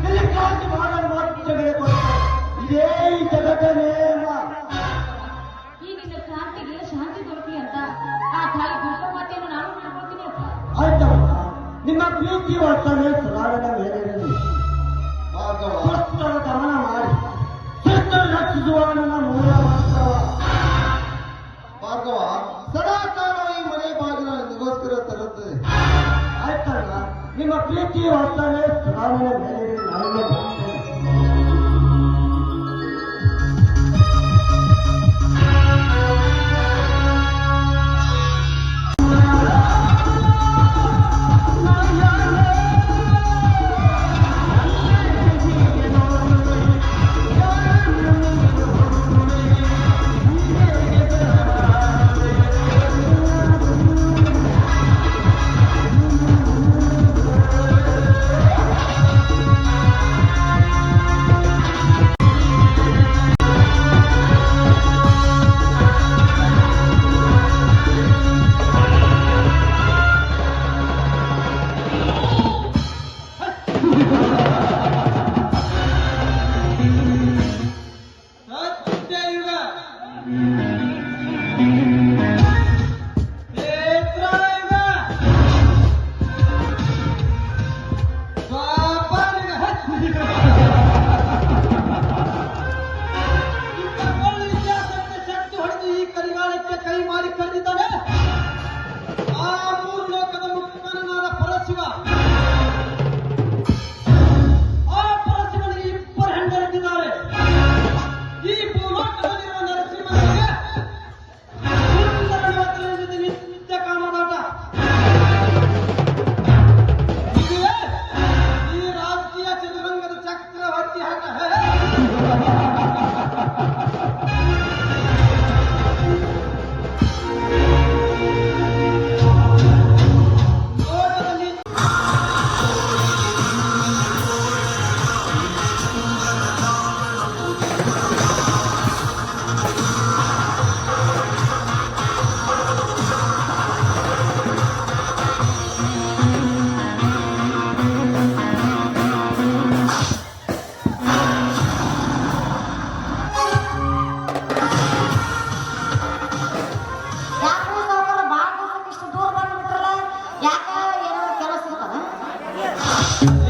ಇಲ್ಲಿ ಕ್ರಾಂತಿ ಮಾಡಲು ಮಾತ್ರ ಬೆಲೆ ಕೊಡುತ್ತಾರೆ. ಇದೇ ಈ ಜಗತ್ತ ನೇಮ. ಈ ನಿನ್ನ ಕ್ರಾಂತಿಗೆ ಶಾಂತಿ ದೊರಕಿ ಅಂತ ಆ ತಾಯಿ ದುರ್ಗ ಮಾತೆಯನ್ನು ನಾನು ಮಾಡ್ಕೊಳ್ತೀನಿ ಅಪ್ಪ. ಆಯ್ತಮ್ಮ, ನಿಮ್ಮ ಪ್ರೀತಿ ವರ್ತನೆ ಸದಾರಣ ಮೇಲಿರಲಿ. ಪುಸ್ತಕ ಗಮನ ಮಾಡಿ ಶಿಸ್ತು ರಕ್ಷಿಸುವ ನನ್ನ ಮೂಲ ಮಂತ್ರವ. ಭಾರ್ಗವ ಸದಾಕಾಲ ಈ ಮನೆ ಬಾಗಿಲ ನಿಗೋಸ್ಕರ ತರುತ್ತದೆ. ಆಯ್ತಲ್ಲ, ನಿಮ್ಮ ಪ್ರೀತಿ ವರ್ತನೆ ಸದಾರಣ ಮೇಲಿರಲಿ. ನಾಳೆ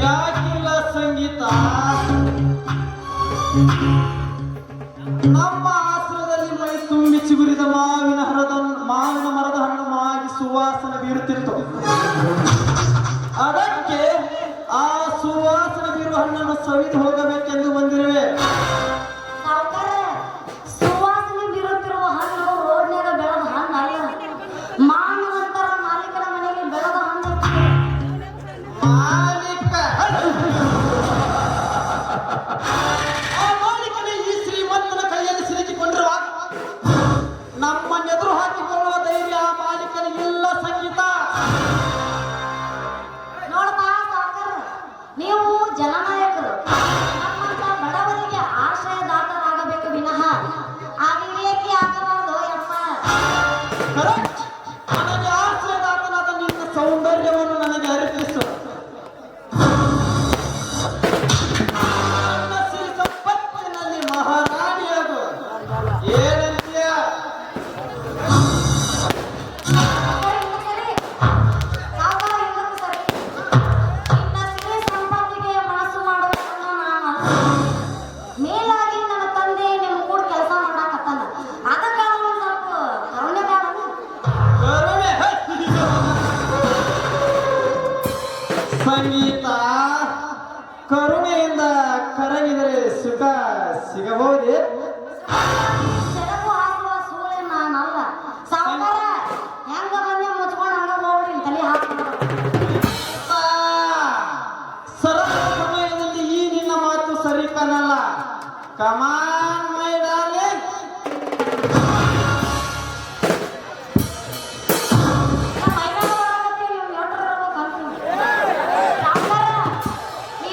ಯಾಕಿಲ್ಲ ಸಂಗೀತ? ನಮ್ಮ ಆಶ್ರಮದಲ್ಲಿ ಮೈ ತುಂಬಿ ಚಿಗುರಿದ ಮಾವಿನ ಮರದ ಹಣ್ಣು ಮಾಗಿ ಸುವಾಸನೆ ಬೀರುತ್ತಿತ್ತು. ಅದಕ್ಕೆ ಆ ಸುವಾಸನೆ ಬೀರುವ ಹಣ್ಣನ್ನು ಸವಿದು ಹೋಗಬೇಕೆಂದು ಬಂದಿರುವೆ. ಸುವಾಸನೆ ಬೀರುತ್ತಿರುವ ಹಣ್ಣು ರೋಡ್ನಾಗ ಬೆಳೆದ ಹಣ್ಣು ಅಲ್ಲ, ಮಾನವಂತರ ಮಾಲೀಕನ ಮನೆಯಲ್ಲಿ ಬೆಳೆದ ಹಣ್ಣು. ಮಾಲೀಕ ಆ ಮಾಲೀಕನೇ ಈ ಶ್ರೀಮಂತನ ಕೈಯಲ್ಲಿ ಸಿಲುಕಿಕೊಂಡಿರುವ ನಮ್ಮನ್ನೆದುರು ಹಾಕಿಕೊಳ್ಳುವ ಧೈರ್ಯ ಆ ಮಾಲೀಕನಿಗಿಲ್ಲ ಸಂಗೀತ. ಕಮಾನ್ ಮೈ ಡಾರ್ಲಿಂಗ್.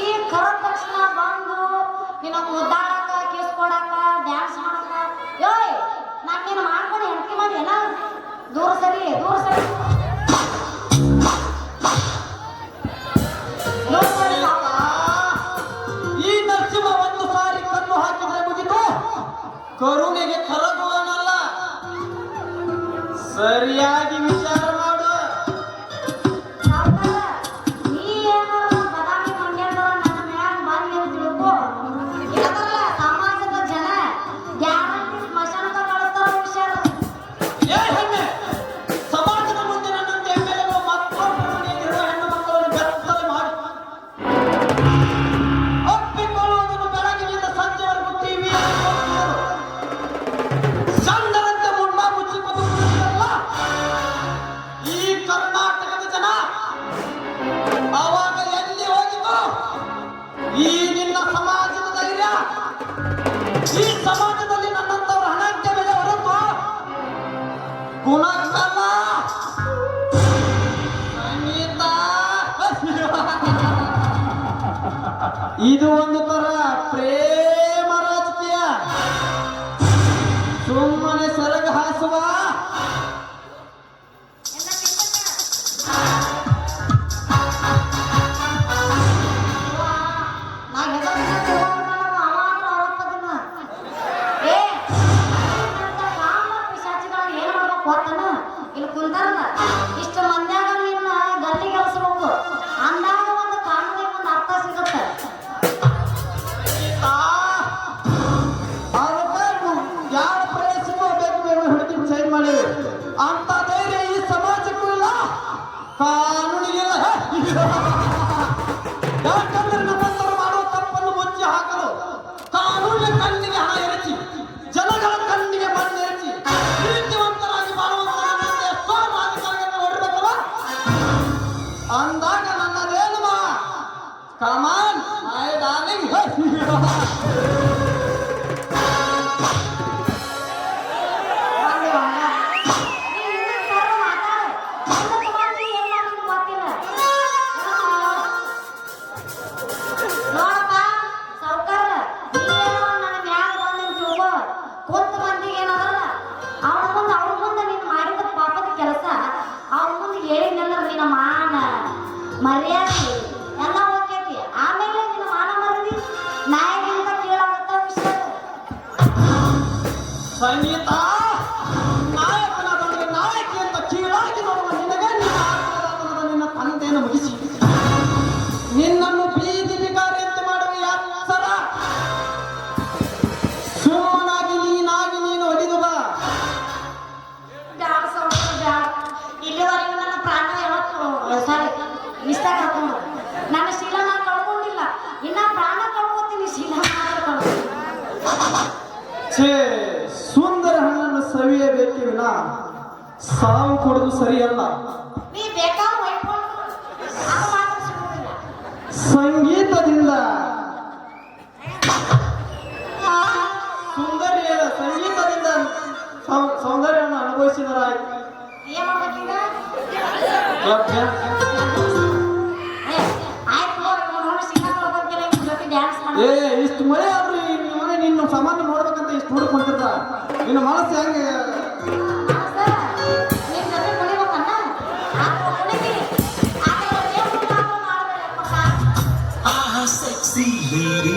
ಈ ಕರೆದ ತಕ್ಷಣ ಬಂದು ನಿನ್ನ ಮುದ್ದಾಡಕ ಕಿಸ್ ಕೊಡಕ ಡ್ಯಾನ್ಸ್ ಮಾಡಕ ಯೋಯ್ ನಾನು ನೀನು ಮಾಡ್ಕೊಂಡು ಹೆಂಡತಿ ಮಾಡಿ ಏನ ದೂರ ಸರಿ ದೂರ ಸರಿ ದೂರ ಸರಿ ಸಾಕ. ಈ ನರಸಿಂಹ ಒಂದು ಸಾರಿ ಕಣ್ಣು ಹಾಕಿದ್ರೆ ಮುಗಿತು, ಕರುಣೆಗೆ ಕರಗುವನಲ್ಲ. ಸರಿಯಾಗಿ ವಿಚಾರ ಮಾಡು. ಸಾವ್ಕಾರ, ನೀ ಏನಾರ ಬದಾಮಿ ಮಂಡ್ಯದವ ನನ್ನ ಮ್ಯಾಗ ಬಂದಿ ಅಂತ ತಿಳ್ಕೊ. ಇಲ್ಲಂದ್ರಲ್ಲ ಸಮಾಜದ ಜನ ಗ್ಯಾರಂಟಿ ಸ್ಮಶಾನದಾಗ ಕಳಿಸ್ತಾರ ಹುಷಾರ. ಏ ಹೆಣ್ಣೆ, ಸಮಾಜದ ಮುಂದೆ ನನ್ನಂತೆ ಎಮ್ಮೆಲೆಗಳು ಮತ್ತೊಬ್ಬರ ಮನೆಯಲ್ಲಿರುವ ಹೆಣ್ಣು ಮಕ್ಕಳನ್ನು ಬೆತ್ತಲೆ ಮಾಡಿ ಒಪ್ಪಿಕೊಳ್ಳುವುದನ್ನು ಬೆಳಗಿನಿಂದ ಸಂಜೆವರೆಗೂ ಟಿವಿಯಲ್ಲಿ ನೋಡುತ್ತಿದ್ದರು. ಚಂದನಂತೆ ಮುಣ್ಣ ಮುಚ್ಚಿಕೊಂಡು ಕುಳಿತಿರಲ್ಲ ಈ ಕರ್ನಾಟಕದ ಜನ. ಆವಾಗ ಎಲ್ಲಿ ಹೋಗಿತು ಈ ನಿನ್ನ ಸಮಾಜದ ಧೈರ್ಯ? ಈ ಸಮಾಜದಲ್ಲಿ ನನ್ನಂತವರ ಹಣಕ್ಕೆ ಬೆಲೆ ಹೊರತು ಗುಣಕ್ಕಲ್ಲ. ಸಂಗೀತ ಇದು ಒಂದು ತರ ಪ್ರೇಮ ರಾಜಕೀಯ. ಸುಮ್ಮನೆ ಸೆರಗ ಹಾಸುವ ನಾ ಹೆದರ್ಕೊಂಡ್ ಹೋಗ್ಬಿಟ್ನಲ್ಲ, ಅವ ಆದ್ರೂ ಹೊರಪದಿನ. ಏ, ನಿನ್ನಂತ ಕಾಮ ಪಿಶಾಚಿಗಳನ್ನ ಏನ್ ಮಾಡ್ಬೇಕು ಗೊತ್ತನ? ಇಲ್ಲಿ ಕುಂತಾರಲ್ಲ, ಇಷ್ಟು ಮಂದ್ಯಾಗ ನಿನ್ನ ಗಲ್ಲಿ ಗೆಲ್ಸ್ಬೇಕು. ಅಂದಾಗ ಒಂದು ಕಾನೂನಿಗೆ ಒಂದು ಅರ್ಥ ಸಿಗುತ್ತೆ. ಯಾವ ಪ್ರದೇಶಕ್ಕೂ ಬೇಕು ಬೇಗ ಹುಡುಕಿ ಚೇಂಜ್ ಮಾಡಿವೆ ಅಂತ ಧೈರ್ಯ ಈ ಸಮಾಜಕ್ಕೂ ಇಲ್ಲ, ಕಾನೂನಿಗಿಲ್ಲ. ಯಾಕಂದ್ರೆ ನಮ್ಮಂತರು ಮಾಡುವ ತಪ್ಪನ್ನು ಮುಚ್ಚಿ ಹಾಕಲು ಕಾನೂನಿನ ಕಣ್ಣಿಗೆ ಹಣ ಎರಚಿ, ಜನಗಳ ಕಣ್ಣಿಗೆ ಮಣ್ಣು ಎರಚಿ, ನೀತಿವಂತರಾಗಿ ಬಾಳುವಂತ ಎಷ್ಟೋ ರಾಜಕಾರಣಿಗಳನ್ನು ನೋಡಿರ್ಬೇಕಲ್ಲ. ಅಂದಾಗ ನನ್ನದೇನು ಕಮಾನ್ ಮೈ ಡಾರ್ಲಿಂಗ್. ನೋಡಪ್ಪ ಸಾವ್ಕಾರ, ನೀವೇನೋ ನನ್ನ ಮ್ಯಾಗ ಬಂದು ತಿಳ್ಕೊ. ಕೂತ ಮಂದಿಗೆ ಏನದಲ್ಲ ಅವ್ರ ಮುಂದೆ ನೀನು ಮಾಡಿದ ಪಾಪದ ಕೆಲಸ ಅವ್ರ ಮುಂದೆ ಹೇಳಿದ್ನೆಲ್ಲ ನಿನ್ನ ಮಾನ ಮರ್ಯಾದೆ ಎಲ್ಲ ಹೋಗ್ತೈತಿ. ಆಮೇಲೆ ನಿನ್ನ ಮಾನ ಮರದಿ ನಾಯಿಗಿಂತ ಕೀಳಾಗುತ್ತ ವಿಷಯ. ಸಂಗೀತ, ನಾಯಕನಾದವನಿಗೆ ನಾಯಕಿ ಅಂತ ಕೀಳಾಗಿ ನೋಡುವ ನಿನಗೆ ನಿನ್ನ ಆತ್ಮದಾತನದ ನಿನ್ನ ತಂದೆಯನ್ನು ಮುಗಿಸಿ ನಿನ್ನನ್ನು ಬೀದಿ ಬಿಕಾರಿಯಂತೆ ಮಾಡುವ ಯಾಸರ. ಸುಮ್ಮನಾಗಿ ನೀನು ಒಲಿದು ಬಾ. ಬ್ಯಾಡ ಸಾವ್ಕಾರ, ಬ್ಯಾಡ. ಇಲ್ಲಿವರೆಗೂ ನನ್ನ ಪ್ರಾಣ ಯಾವತ್ತು ಸಾರಿ ಮಿಸ್ಟಾಕ್ ಹಾಕೊಂಡು ನನ್ನ ಶೀಲ ನಾನು ಕಳ್ಕೊಂಡಿಲ್ಲ. ಇನ್ನ ಪ್ರಾಣ ಕಳ್ಕೊತೀನಿ, ಶೀಲ ಮಾತ್ರ ಕಳ್ಕೊತೀನಿ. ಛೇ, ಸುಂದರ ಹಣ್ಣನ್ನು ಸವಿಯಬೇಕೇ ವಿನ ಸಾವು ಕೊಡುವುದು ಸರಿಯಲ್ಲ. ನೀ ಬೇಕಾದ್ರೆ ಒಯ್ಕೊಂಡು ಅದು ಮಾತ್ರ ಸಿಗುವುದಿಲ್ಲ. ಸಂಗೀತದಿಂದ ಸಂಗೀತದಿಂದ ಸೌಂದರ್ಯವನ್ನು ಅನುಭವಿಸಿದರಾಯ್ತು. ಏನ್ ಮಾಡ್ಬೇಕೀಗ? ಲಭ್ಯ ಏ, ಆಯ್ತು ನೋಡಿ ಸಿಂಗ ಕಳ್ಕೊಂತೀನಿ ನಿಮ್ ಜೊತೆ ಡ್ಯಾನ್ಸ್ ಮಾಡಿ. ಇಷ್ಟು ಮಳೆ ಆದ್ರೂ ಮನೆ ನಿನ್ನ ಸಾಮಾನ್ಯ ನೋಡ್ಬೇಕಂತ ಇಷ್ಟು ಹುಡುಕ್ ಹೊಂಟಿರ್ತ ನಿನ್ನ ಮನಸ್ಸು ಹೆಂಗೆ? ನಿಮ್ ಜೊತೆ ಕುಣಿಬೇಕನ್ನ ಆದ್ರೆ ಕುಣಿತೀನಿ. ಆದ್ರೆ ದೇವ್ರು ಮಾತ್ರ ಮಾಡ್ಬೇಡಪ್ಪ ಸಾಕು. sexy lady.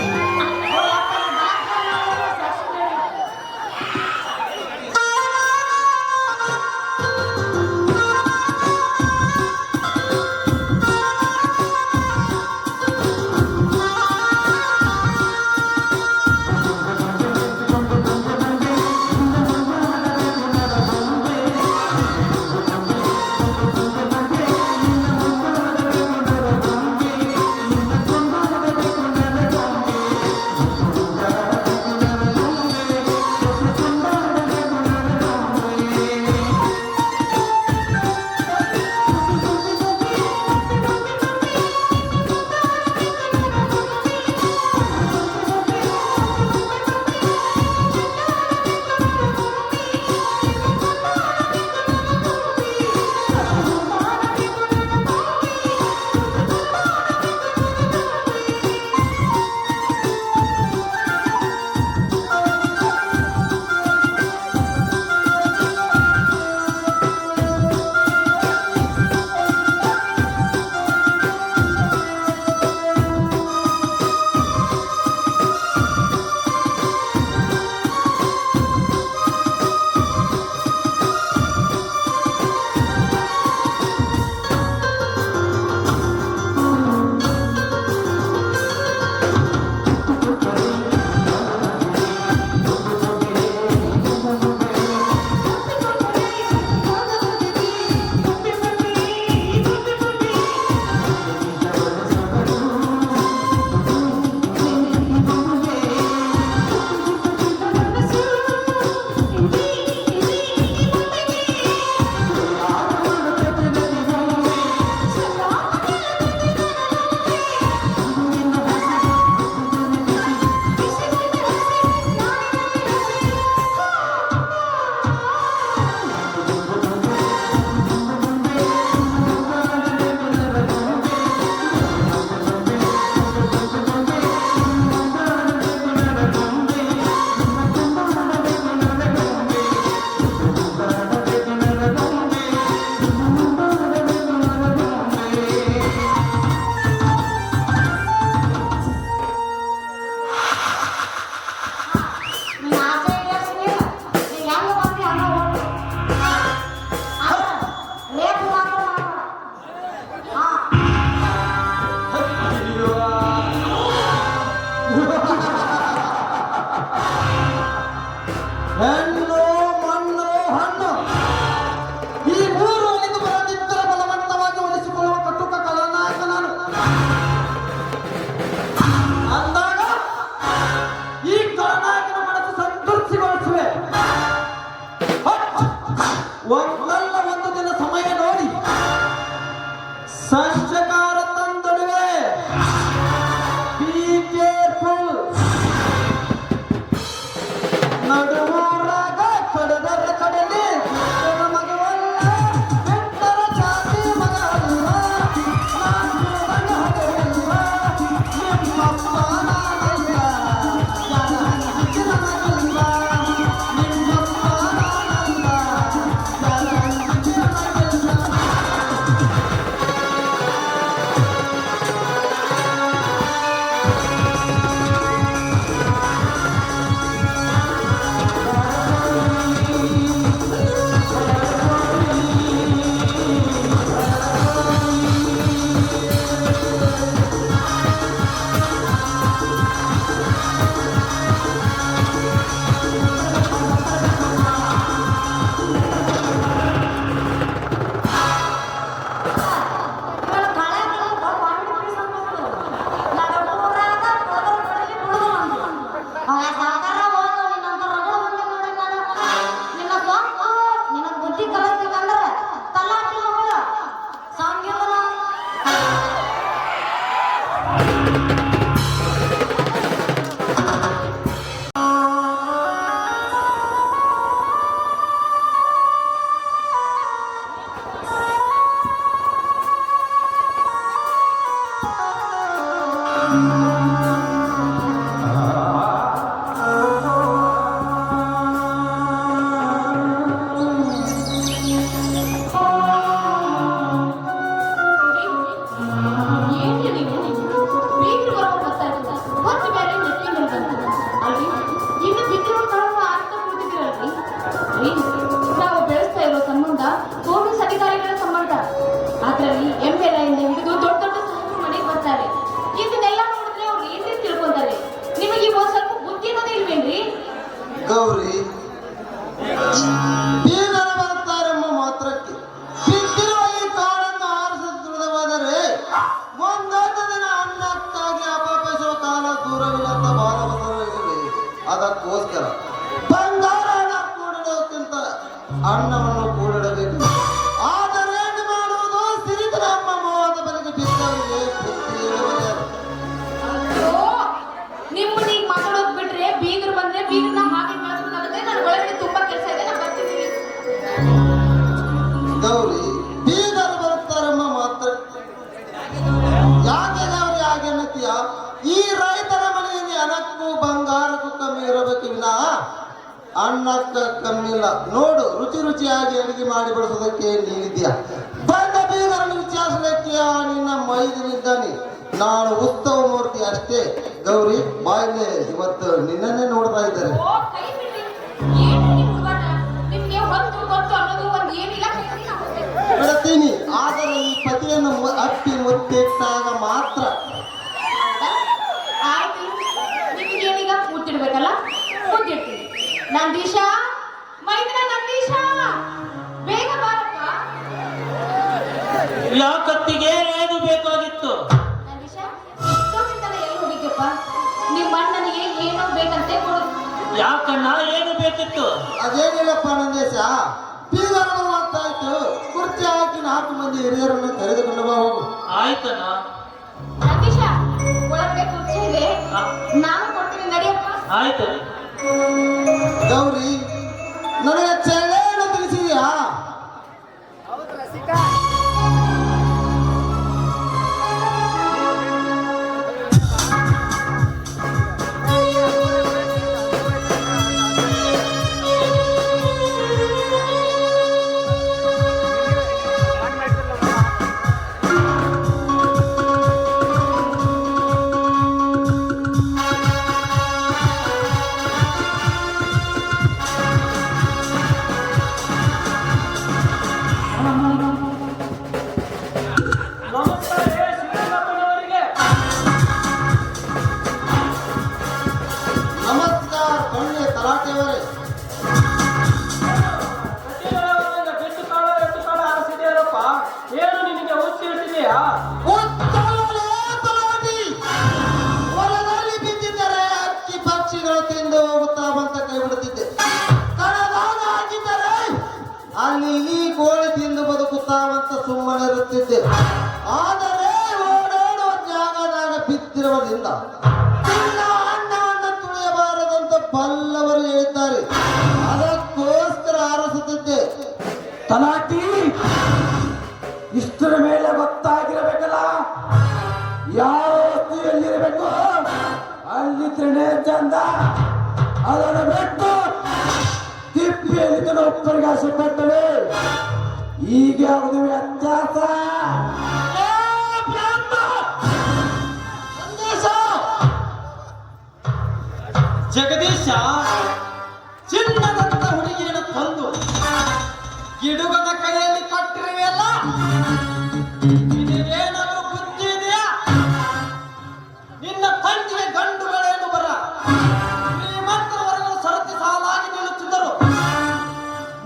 ಊರಲ್ಲಿ ಎಮ್ಮೆಲೆಯಿಂದ ಹಿಡಿದು ದೊಡ್ಡ ದೊಡ್ಡ ಸೂಪರ್ ಮನೆಗೆ ಬರ್ತಾರೆ. ಇದನ್ನೆಲ್ಲ ನೋಡಿದ್ರೆ ಅವ್ರು ಏನ್ರಿ ತಿಳ್ಕೊಂತಾರೆ? ನಿಮಗೆ ಒಂದ್ ಸ್ವಲ್ಪ ಬುದ್ಧಿ ಅನ್ನೋದೇ ಇಲ್ವೇನ್ರಿ? ಗೌರಿ, ಬೀಗರ ಬರ್ತಾರೆಂಬ ಮಾತ್ರಕ್ಕೆ ಬಿದ್ದಿರುವ ಈ ಕಾಳನ್ನು ಆರಿಸುತ್ತಿರುವುದಾದರೆ ಒಂದೊಂದು ದಿನ ಅನ್ನಕ್ಕಾಗಿ ಅಪಪಿಸುವ ಕಾಲ ದೂರವಿಲ್ಲದ ಬಾಲವದರಿದೆ. ಅದಕ್ಕೋಸ್ಕರ ಬಂಗಾರ ಹಣ ಕೂಡಿಡೋಕ್ಕಿಂತ ಅನ್ನವನ್ನು ಕೂಡಿಡಬೇಕು. ಆದರೆ ಏನು ಮಾಡುವುದು? ಸಿರಿದ ನಮ್ಮ ಮೋಹದ ಬಲಿಗೆ ಬಿದ್ದವರಿಗೆ ಬುದ್ಧಿ ಹೇಳುವುದೇ. ಅಯ್ಯೋ, ನಿಮ್ಮನ್ನ ಈಗ ಮಾತಾಡೋದ್ ಬಿಟ್ರೆ ಬೀಗರು ಬಂದ್ರೆ ಬೀಗರನ್ನ ಹಾಗೆ ಬೆಳೆಸ್ಬೇಕಾಗುತ್ತೆ. ನನ್ನ ಒಳಗಡೆ ತುಂಬಾ ಕೆಲಸ ಇದೆ, ನಾನು ಬರ್ತೀನಿ. ಗೌರಿ, ಬೀಗರು ಬರುತ್ತಾರೆಂಬ ಮಾತ್ರ ಯಾಕೆ ಗೌರಿ ಹಾಗೆ ಅನ್ನತ್ತೀಯ? ಈ ರೈತರ ಮನೆಯಲ್ಲಿ ಹಣಕ್ಕೂ ಬಂಗಾರಕ್ಕೂ ಕಮ್ಮಿ ಇರಬೇಕು ವಿನಃ ಅನ್ನಕ್ಕ ಕಮ್ಮಿ ಇಲ್ಲ. ನೋಡು, ರುಚಿ ರುಚಿಯಾಗಿ ಅಡಿಗೆ ಮಾಡಿ ಬಡಿಸೋದಕ್ಕೆ ನೀನಿದ್ಯಾ. ಬಂದ ಬೀಗರನ್ನು ವಿಚಾರಿಸಲಿಕ್ಕೆ ನಿನ್ನ ಮೈದನಿದ್ದಾನೆ. ನಾನು ಉತ್ಸವ ಮೂರ್ತಿ ಅಷ್ಟೇ. ಗೌರಿ, ಬಾಯಿಲೆ ಇವತ್ತು ನಿನ್ನನ್ನೇ ನೋಡ್ತಾ ಇದ್ದಾರೆ. ಓ, ಕೈ ಬಿಡ್ರಿ. ಏನ್ರಿ ನಿಮ್ ಹುಡುಗಾಟ? ನಿಮ್ಗೆ ಹೊತ್ತು ಗೊತ್ತು ಅನ್ನೋದು ಒಂದ್ ಏನಿಲ್ಲ. ಕೈ ಬಿಡಿ, ನಾನು ಹೋಗ್ತೇನೆ. ಬಿಡ್ತೀನಿ, ಆದರೆ ಈ ಪತಿಯನ್ನು ಅಪ್ಪಿ ಮುತ್ತಿಟ್ಟಾಗ ಮಾತ್ರ. ಹೌದಾ? ಆಯ್ತು, ನಿಮಗೆ ಏನೀಗ ಮುತ್ತಿಡ್ಬೇಕಲ್ಲ? ಮುತ್ತಿಡ್ತೀನಿ. ನಂದೀಶ, ಮೈದನ ನಂದೀಶ, ಬೇಗ ಬಾರಪ್ಪ. ಯಾಕತ್ತಿಗೆ ಏನು ಬೇಕಾಗಿತ್ತು? ನಂದೀಶ, ಇಷ್ಟೊತ್ತಿಂದಲೇ ಎಲ್ಲಿ ಹೋಗಿದ್ದೆಪ್ಪ? ನಿಮ್ಮ ಅಣ್ಣನಿಗೆ ಏನೋ ಬೇಕಂತೆ ಕೊಡು. ಯಾಕಣ್ಣ, ಏನು ಬೇಕಿತ್ತು? ಅದೇನಿಲ್ಲಪ್ಪ ನಂದೇಶ, ಬೀಗರ ಬರುವಂತಾಯ್ತು. ಕುರ್ಚಿ ಹಾಕಿ 4 ಮಂದಿ ಹಿರಿಯರನ್ನು ಕರೆದುಕೊಂಡು ಬಾ ಹೋಗು. ಆಯ್ತಣ್ಣ. ನಂದೀಶ, ಒಳಗೆ ಕುರ್ಚಿ ಇದೆ, ನಾನು ಕೊಡ್ತೀನಿ, ನಡಿಯಪ್ಪ. ಆಯ್ತು. ಗೌರಿ, ನನಗೆ ಚೆಲ್ಲೇನು ತಿಳಿಸಿದ್ಯಾ? ನಮಸ್ಕಾರ ಶ್ರೀರಂಗಪ್ಪನವರಿಗೆ. ನಮಸ್ಕಾರ ಕಣ್ಣೆ ತರಾಟೆಯವರೇ. ಬೆಟ್ಟು ಕಾಳ ಆರಿಸಿದೆಯಲ್ಲಪ್ಪ, ಏನು ನಿನಗೆ ಹುಚ್ಚಿ ಹಿಡಿದೆಯಾ? ಉತ್ತರವೇ ತಲಾಟಿ. ಹೊಲದಲ್ಲಿ ಬಿದ್ದಿದ್ದರೆ ಅಕ್ಕಿ ಪಕ್ಷಿಗಳು ತಿಂದು ಹೋಗುತ್ತಾ ಬಂತ ಕೈ ಬಿಡುತ್ತಿದ್ದೆ. ಕಣದಾಗ ಹಾಕಿದ್ದರೆ ಅಲ್ಲಿ ಇಲಿ ಕೋಳಿ ತಿಂದು ಬದುಕುತ್ತಾವಂತ ಸುಮ್ಮನೆ ಇರುತ್ತಿದ್ದೆ. ಆದರೆ ಓಡಾಡುವ ಜಾಗದಾಗ ಬಿದ್ದಿರುವುದರಿಂದ ತಿನ್ನ ಅನ್ನವನ್ನು ತುಳಿಯಬಾರದಂತ ಬಲ್ಲವರು ಹೇಳಿದ್ದಾರೆ. ಅದಕ್ಕೋಸ್ಕರ ಆರಿಸುತ್ತಿದ್ದೆ. ತಲಾಟಿ, ಇಷ್ಟರ ಮೇಲೆ ಗೊತ್ತಾಗಿರಬೇಕಲ್ಲ, ಯಾವ ವಸ್ತು ಎಲ್ಲಿರಬೇಕು ಅಲ್ಲಿದ್ರೇನೆ ಚಂದ. ಅದನ್ನು ಬಿಟ್ಟು ತಿಪ್ಪಿಯಲ್ಲಿ ಒಬ್ಬರಿಗೆ ಆಸೆ ಪಟ್ಟವೆ. ಈಗ ಯಾವುದು ವ್ಯತ್ಯಾಸ? ಜಗದೀಶ, ಚಿನ್ನದಂತ ಹುಡುಗಿಯನ್ನು ತಂದು ಗಿಡುಗದ ಕೈಯಲ್ಲಿ ಕೊಟ್ಟಿರುವೆಯಲ್ಲ, ಇದೇನಾದರೂ ಬುದ್ಧಿ ಇದೆಯಾ? ನಿನ್ನ ತಂಗಿಗೆ ಗಂಡುಗಳೇನು ಬರ ಶ್ರೀಮಂತರವರೆಗೂ ಸರತಿ ಸಾಲಾಗಿ ನಿಲ್ಲುತ್ತಿದ್ದರು.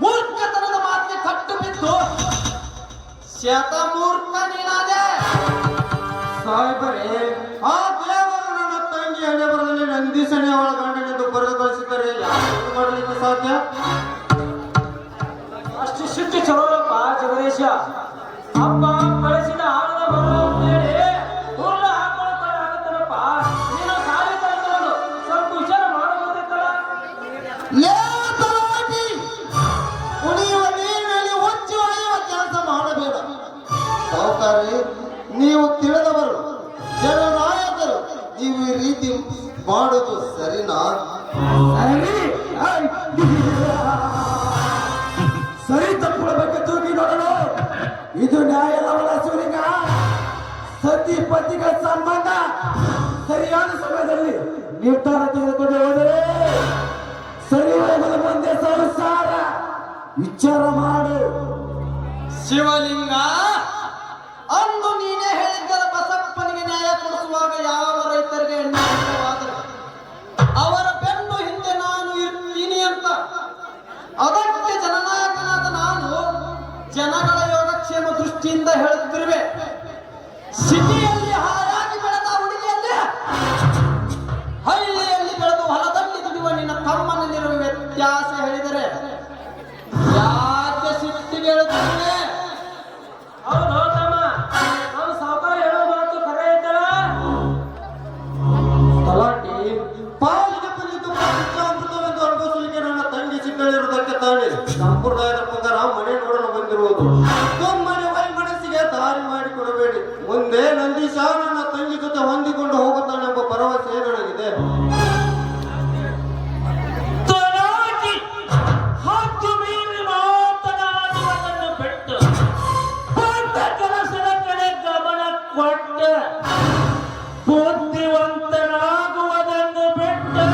ಮೂರ್ಖತನದ ಮಾತಿಗೆ ಕಟ್ಟು ಬಿದ್ದು ಶತಮೂರ್ಖ ನೀನಾದೆ. ಸಾಹೇಬರೇ, ಆ ದೇವರು ನನ್ನ ತಂಗಿ ಹಣೆ ಬರದಲ್ಲಿ ನಂದೀಸಣೆ ಅವಳ ಗಂಡನೆಂದು ಬರೆದು ಕಳಿಸಿದರೆ ಯಾರು ಮಾಡಲಿಕ್ಕೆ ಸಾಧ್ಯ? ಅಷ್ಟು ಶಿಟ್ಟು ಚಲೋರಪ್ಪ ಜಗದೀಶ. ಅಪ್ಪ ಕಳಿಸಿದ ಆಡದ ಬರ ಅಂತ ಹೇಳಿ ಹುಲ್ಲ ಹಾಕೊಳ್ಳೋಕೆ ಆಗತ್ತಲ್ಲಪ್ಪ. ನೀನು ಸಾಲಿ ಕಲ್ತ್ಕೊಂಡು ಸ್ವಲ್ಪ ವಿಚಾರ ಮಾಡಬಹುದಿತ್ತಲ್ಲ. ಲೇ ತಲಾಟಿ, ಕುಡಿಯುವ ನೀರಿನಲ್ಲಿ ಹೊಚ್ಚಿ ಹೊಳೆಯುವ ಕೆಲಸ ಮಾಡಬೇಡ. ಸಾಹುಕಾರಿ, ನೀವು ತಿಳಿದವರು, ಜನನಾಯಕರು, ನೀವು ಈ ರೀತಿ ಮಾಡುವುದು ಸರಿನಾ? ಸರಿ ತಪ್ಪುಗಳ ಬಗ್ಗೆ ತೂಗಿ ನೋಡಲು ಇದು ನ್ಯಾಯದವಲ್ಲ ಶಿವಲಿಂಗ. ಸತಿ ಪತಿಗಳ ಸಂಬಂಧ ಸರಿಯಾದ ಸಮಯದಲ್ಲಿ ನಿರ್ಧಾರ ತೆಗೆದುಕೊಂಡು ಹೋದರೆ ಸರಿ ಹೋಗಲು ಮುಂದೆ ಸಂಸಾರ ವಿಚಾರ ಮಾಡು. ಶಿವಲಿಂಗ, ಅಂದು ನೀನೇ ಹೇಳಿದ್ದರ ಬಸಪ್ಪನಿಗೆ ನ್ಯಾಯ ಕೊಡಿಸುವಾಗ ಯಾವ ರೈತರಿಗೆ ಎಣ್ಣೆ ಇಷ್ಟವಾದರೆ ಅವರ ಬೆನ್ನು ಹಿಂದೆ ನಾನು ಇರ್ತೀನಿ ಅಂತ. ಅದಕ್ಕೆ ಜನನಾಯಕನಾದ ನಾನು ಜನಗಳ ಯೋಗಕ್ಷೇಮ ದೃಷ್ಟಿಯಿಂದ ಹೇಳುತ್ತಿರುವೆ. ಸಿಟಿಯಲ್ಲಿ ಹಾಯಾಗಿ ಬೆಳೆದ ಹುಡುಗಿಯಲ್ಲಿ ಹಳ್ಳಿಯಲ್ಲಿ ಬೆಳೆದು ಹೊಲದಲ್ಲಿ ದುಡಿಯುವ ನಿನ್ನ ತಮ್ಮನಲ್ಲಿರುವ ವ್ಯತ್ಯಾಸ ಹೇಳಿದರೆ ಯಾಕೆ ಸಿಟ್ಟಿಗೆ ಹೇಳುತ್ತೇನೆ? ಹೌದು ತಮ್ಮ, ನಾವು ಸಾವುಕಾರ ಹೇಳೋ ಮಾತು ಖರೆ ಐತಲ್ಲ. ತಲಾಟಿ ಪಾಲಿಗೆ ಬಂದಿದ್ದು ಅಮೃತವೆಂದು ಅನುಭವಿಸಲಿಕ್ಕೆ ನನ್ನ ತಂಗಿ ಸಿಕ್ಕಳಿರುವುದಕ್ಕೆ ತಾಳಿ ಸಂಪ್ರದಾಯದ ಪ್ರಕಾರ ಮನೆ ನೋಡಲು ಬಂದಿರುವುದು. ಸುಮ್ಮನೆ ಮನಸ್ಸಿಗೆ ದಾರಿ ಮಾಡಿಕೊಡಬೇಡಿ. ಮುಂದೆ ನಂದೀಶ ನನ್ನ ತಂಗಿ ಜೊತೆ ಹೊಂದಿಕೊಂಡು ಹೋಗುತ್ತಾನೆಂಬ ಭರವಸೆ ನನಗಿದೆ. ತಲಾಟಿ ಹತ್ತು ಮೀರಿ ಮಾತನಾಡುವುದನ್ನು ಬಿಟ್ಟು ಬಂದ ಕೆಲಸದ ಕಡೆ ಗಮನ ಕೊಟ್ಟ ಬುದ್ಧಿವಂತನಾಗುವುದನ್ನು ಬಿಟ್ಟು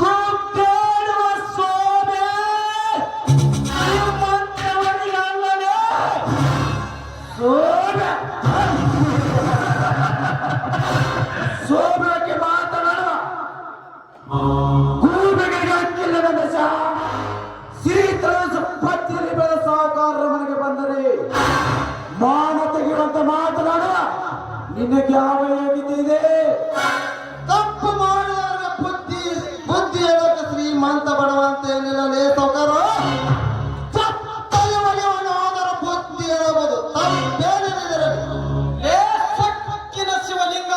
ಕೂಗಾಡುವ ಸೋಮೆ ನಿಮ್ಮಂತವರಿಗಲ್ಲವೇ? ಸೋಮಕ್ಕೆ ಮಾತನಾಡುವ ಗೂಬೆಗಳಿಗೆ ಹಕ್ಕಿಲ್ಲದ ದಶ ಶ್ರೀತರ ಸಂಪತ್ತಿನಲ್ಲಿ ಬೆಳೆದ ಸಾಹುಕಾರರ ಮನೆಗೆ ಬಂದರೆ ಮಾನ ತೆಗೆಯುವಂತ ಮಾತನಾಡುವ ನಿನಗೆ ಯಾವ ಯೋಗ್ಯತೆ ಇದೆ? ತಪ್ಪು ಮಾಡಿದವರಿಗೆ ಬುದ್ಧಿ ಹೇಳೋಕೆ ಶ್ರೀಮಂತ ಬಡವಂತ ಏನಿಲ್ಲ ಸಾಹುಕಾರ. ಹೋದರ ಬುದ್ಧಿ ಹೇಳಬಹುದು, ತಪ್ಪೇನಿದೆ? ಸಕ್ಕಿನ ಶಿವಲಿಂಗ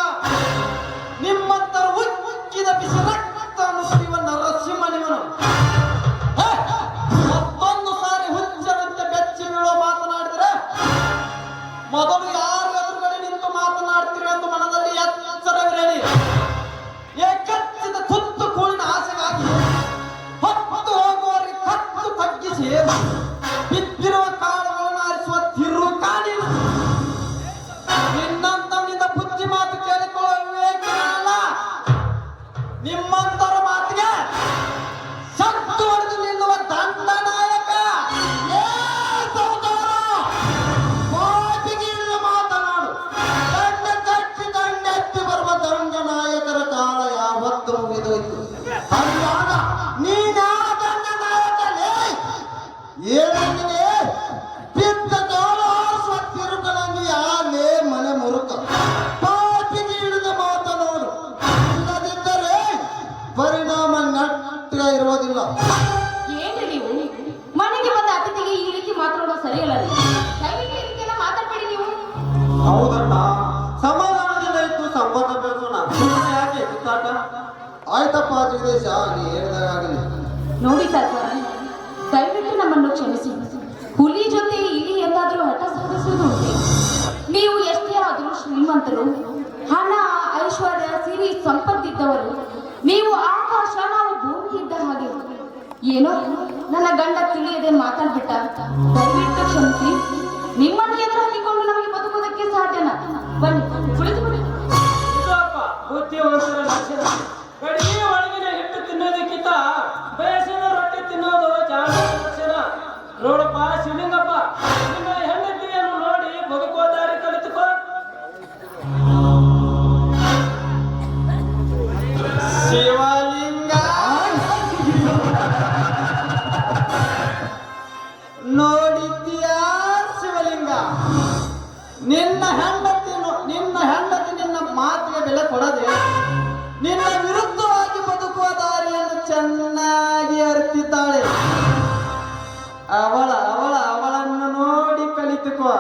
ನಿಮ್ಮಂತರ ಉಕ್ಕಿದ ಬಿಸಿ ರಕ್ತ ನುಡಿಯುವ ನರಸಿಂಹನಿವನು ಮತ್ತೊಂದು ಸಾರಿ ಹುಚ್ಚರಂತೆ ಬೆಚ್ಚಿ ಬೀಳೋ ಮಾತನಾಡಿದರೆ ಮೊದಲು ಯಾರು ಎದುರುಗಡೆ ನಿಂತು ಮಾತನಾಡ್ತೀರಿ ಎಂದು ಮನದಲ್ಲಿ ಎಚ್ಚರವಿರಲಿ. ಏಕಚ್ಚಿದ ತುತ್ತು ಕೂಳಿನ ಆಸೆಗಾಗಿ ಹೊತ್ತು ಹೋಗುವವರಿಗೆ ಕತ್ತು ತಗ್ಗಿಸಿ ಬಿದ್ದಿರುವ ಕಾಳುಗಳನ್ನು ಆರಿಸುವ ತಿರು ಕಾಣಿಲ್ಲ. ನಿನ್ನಂತವನಿಂದ ಬುದ್ಧಿ ಮಾತು ಕೇಳಿಕೊಳ್ಳುವ ವಿವೇಕನಲ್ಲ. ನಿಮ್ಮಂತವರ ಮಾತಿಗೆ ಸತ್ತು ಹೊಡೆದು ನಿಲ್ಲುವ ದಂಡನಾಯಕ ಮಾತನಾಡು. ದಂಡ ಕಟ್ಟಿ ದಂಡೆತ್ತಿ ಬರುವ ದಂಡನಾಯಕರ ಕಾಲ ಯಾವತ್ತು ಮುಗಿದೋಯ್ತು. ಹರಿಯಾಣ ನೀನ್ಯಾವ ದಂಡನಾಯಕನೇ? ಏನಿದೆ ಬಿದ್ದ ಜೋಳ ಆರಿಸುವ ತಿರುಗಳನ್ನು ಯಾಲೇ ಮನೆ ಮುರುಕ ಪಾಪಿಗೆ ಹಿಡಿದ ಮಾತನಾಡು. ಇಲ್ಲದಿದ್ದರೆ ಪರಿಣಾಮ ನಟ್ಟ ಇರುವುದಿಲ್ಲ. ಏನ್ರಿ ನೀವು ಮನೆಗೆ ಬಂದ ಅತಿಥಿಗೆ ಈ ರೀತಿ ಮಾತಾಡೋದು ಸರಿಯಲ್ಲ ರೀ. ದಯವಿಟ್ಟು ಈ ರೀತಿ ಎಲ್ಲ ಮಾತಾಡ್ಬೇಡಿ ನೀವು. ಹೌದಣ್ಣ, ಸಮಾಧಾನದಿಂದ ಇತ್ತು ಸಂಬಂಧ ಬೆಳೆಸೋಣ. ಸುಮ್ಮನೆ ಯಾಕೆ ಕಿತ್ತಾಟ? ಆಯ್ತಪ್ಪ ಜಗದೀಶ, ನೀ ಹೇಳಿದಾಗಲಿ. ನೋಡಿ ಸರ್ಕಾರ, ದಯವಿಟ್ಟು ನಮ್ಮನ್ನು ಕ್ಷಮಿಸಿ. ಹುಲಿ ಜೊತೆ ಇಲಿ ಎಂದಾದರೂ ಹಠ ಸಾಧಿಸುವುದು ಉಂಟೆ? ನೀವು ಎಷ್ಟೇ ಆದರೂ ಶ್ರೀಮಂತರು, ಹಣ ಐಶ್ವರ್ಯ ಸಿರಿ ಸಂಪತ್ತಿದ್ದವರು. ನೀವು ಆಕಾಶ, ನಾವು ಭೂಮಿ ಇದ್ದ ಹಾಗೆ. ಏನೋ ನನ್ನ ಗಂಡ ತಿಳಿಯದೆ ಮಾತಾಡ್ಬಿಟ್ಟ, ದಯವಿಟ್ಟು ಕ್ಷಮಿಸಿ. ನಿಮ್ಮನ್ನು ಎದುರು ಹಾಕಿಕೊಂಡು ನಮಗೆ ಬದುಕುವುದಕ್ಕೆ ಸಾಧ್ಯನಾ? ಬನ್ನಿ ಕುಳಿತುಕೊಳ್ಳಿ. ಇದಪ್ಪ ಬುದ್ಧಿವಂತರ ಲಕ್ಷಣ. ಗಡಿಗೆ ಒಳಗಿನ ಹಿಟ್ಟು ತಿನ್ನೋದಕ್ಕಿಂತ ಬೇಸಿದ ರೊಟ್ಟಿ ತಿನ್ನೋದು ಜಾಣ ಲಕ್ಷಣ. ನೋಡಪ್ಪ ಶಿವಲಿಂಗಪ್ಪ, ನಿನ್ನ ಹೆಂಡತಿಯನ್ನು ನೋಡಿ ಬದುಕುವ ದಾರಿ ಕಲಿತುಕೋ. ಶಿವಲಿಂಗ ನೋಡಿದ್ಯಾ ಶಿವಲಿಂಗ? ನಿನ್ನ ಹೆಂಡತಿ ನಿನ್ನ ಮಾತಿಗೆ ಬೆಲೆ ಕೊಡದೆ ನಿನ್ನ ವಿರುದ್ಧವಾಗಿ ಬದುಕುವ ದಾರಿಯನ್ನು ಚೆನ್ನಾಗಿ ಅರಿತಿದ್ದಾಳೆ. ಅವಳನ್ನು ನೋಡಿ ಕಲಿತುಕೋ.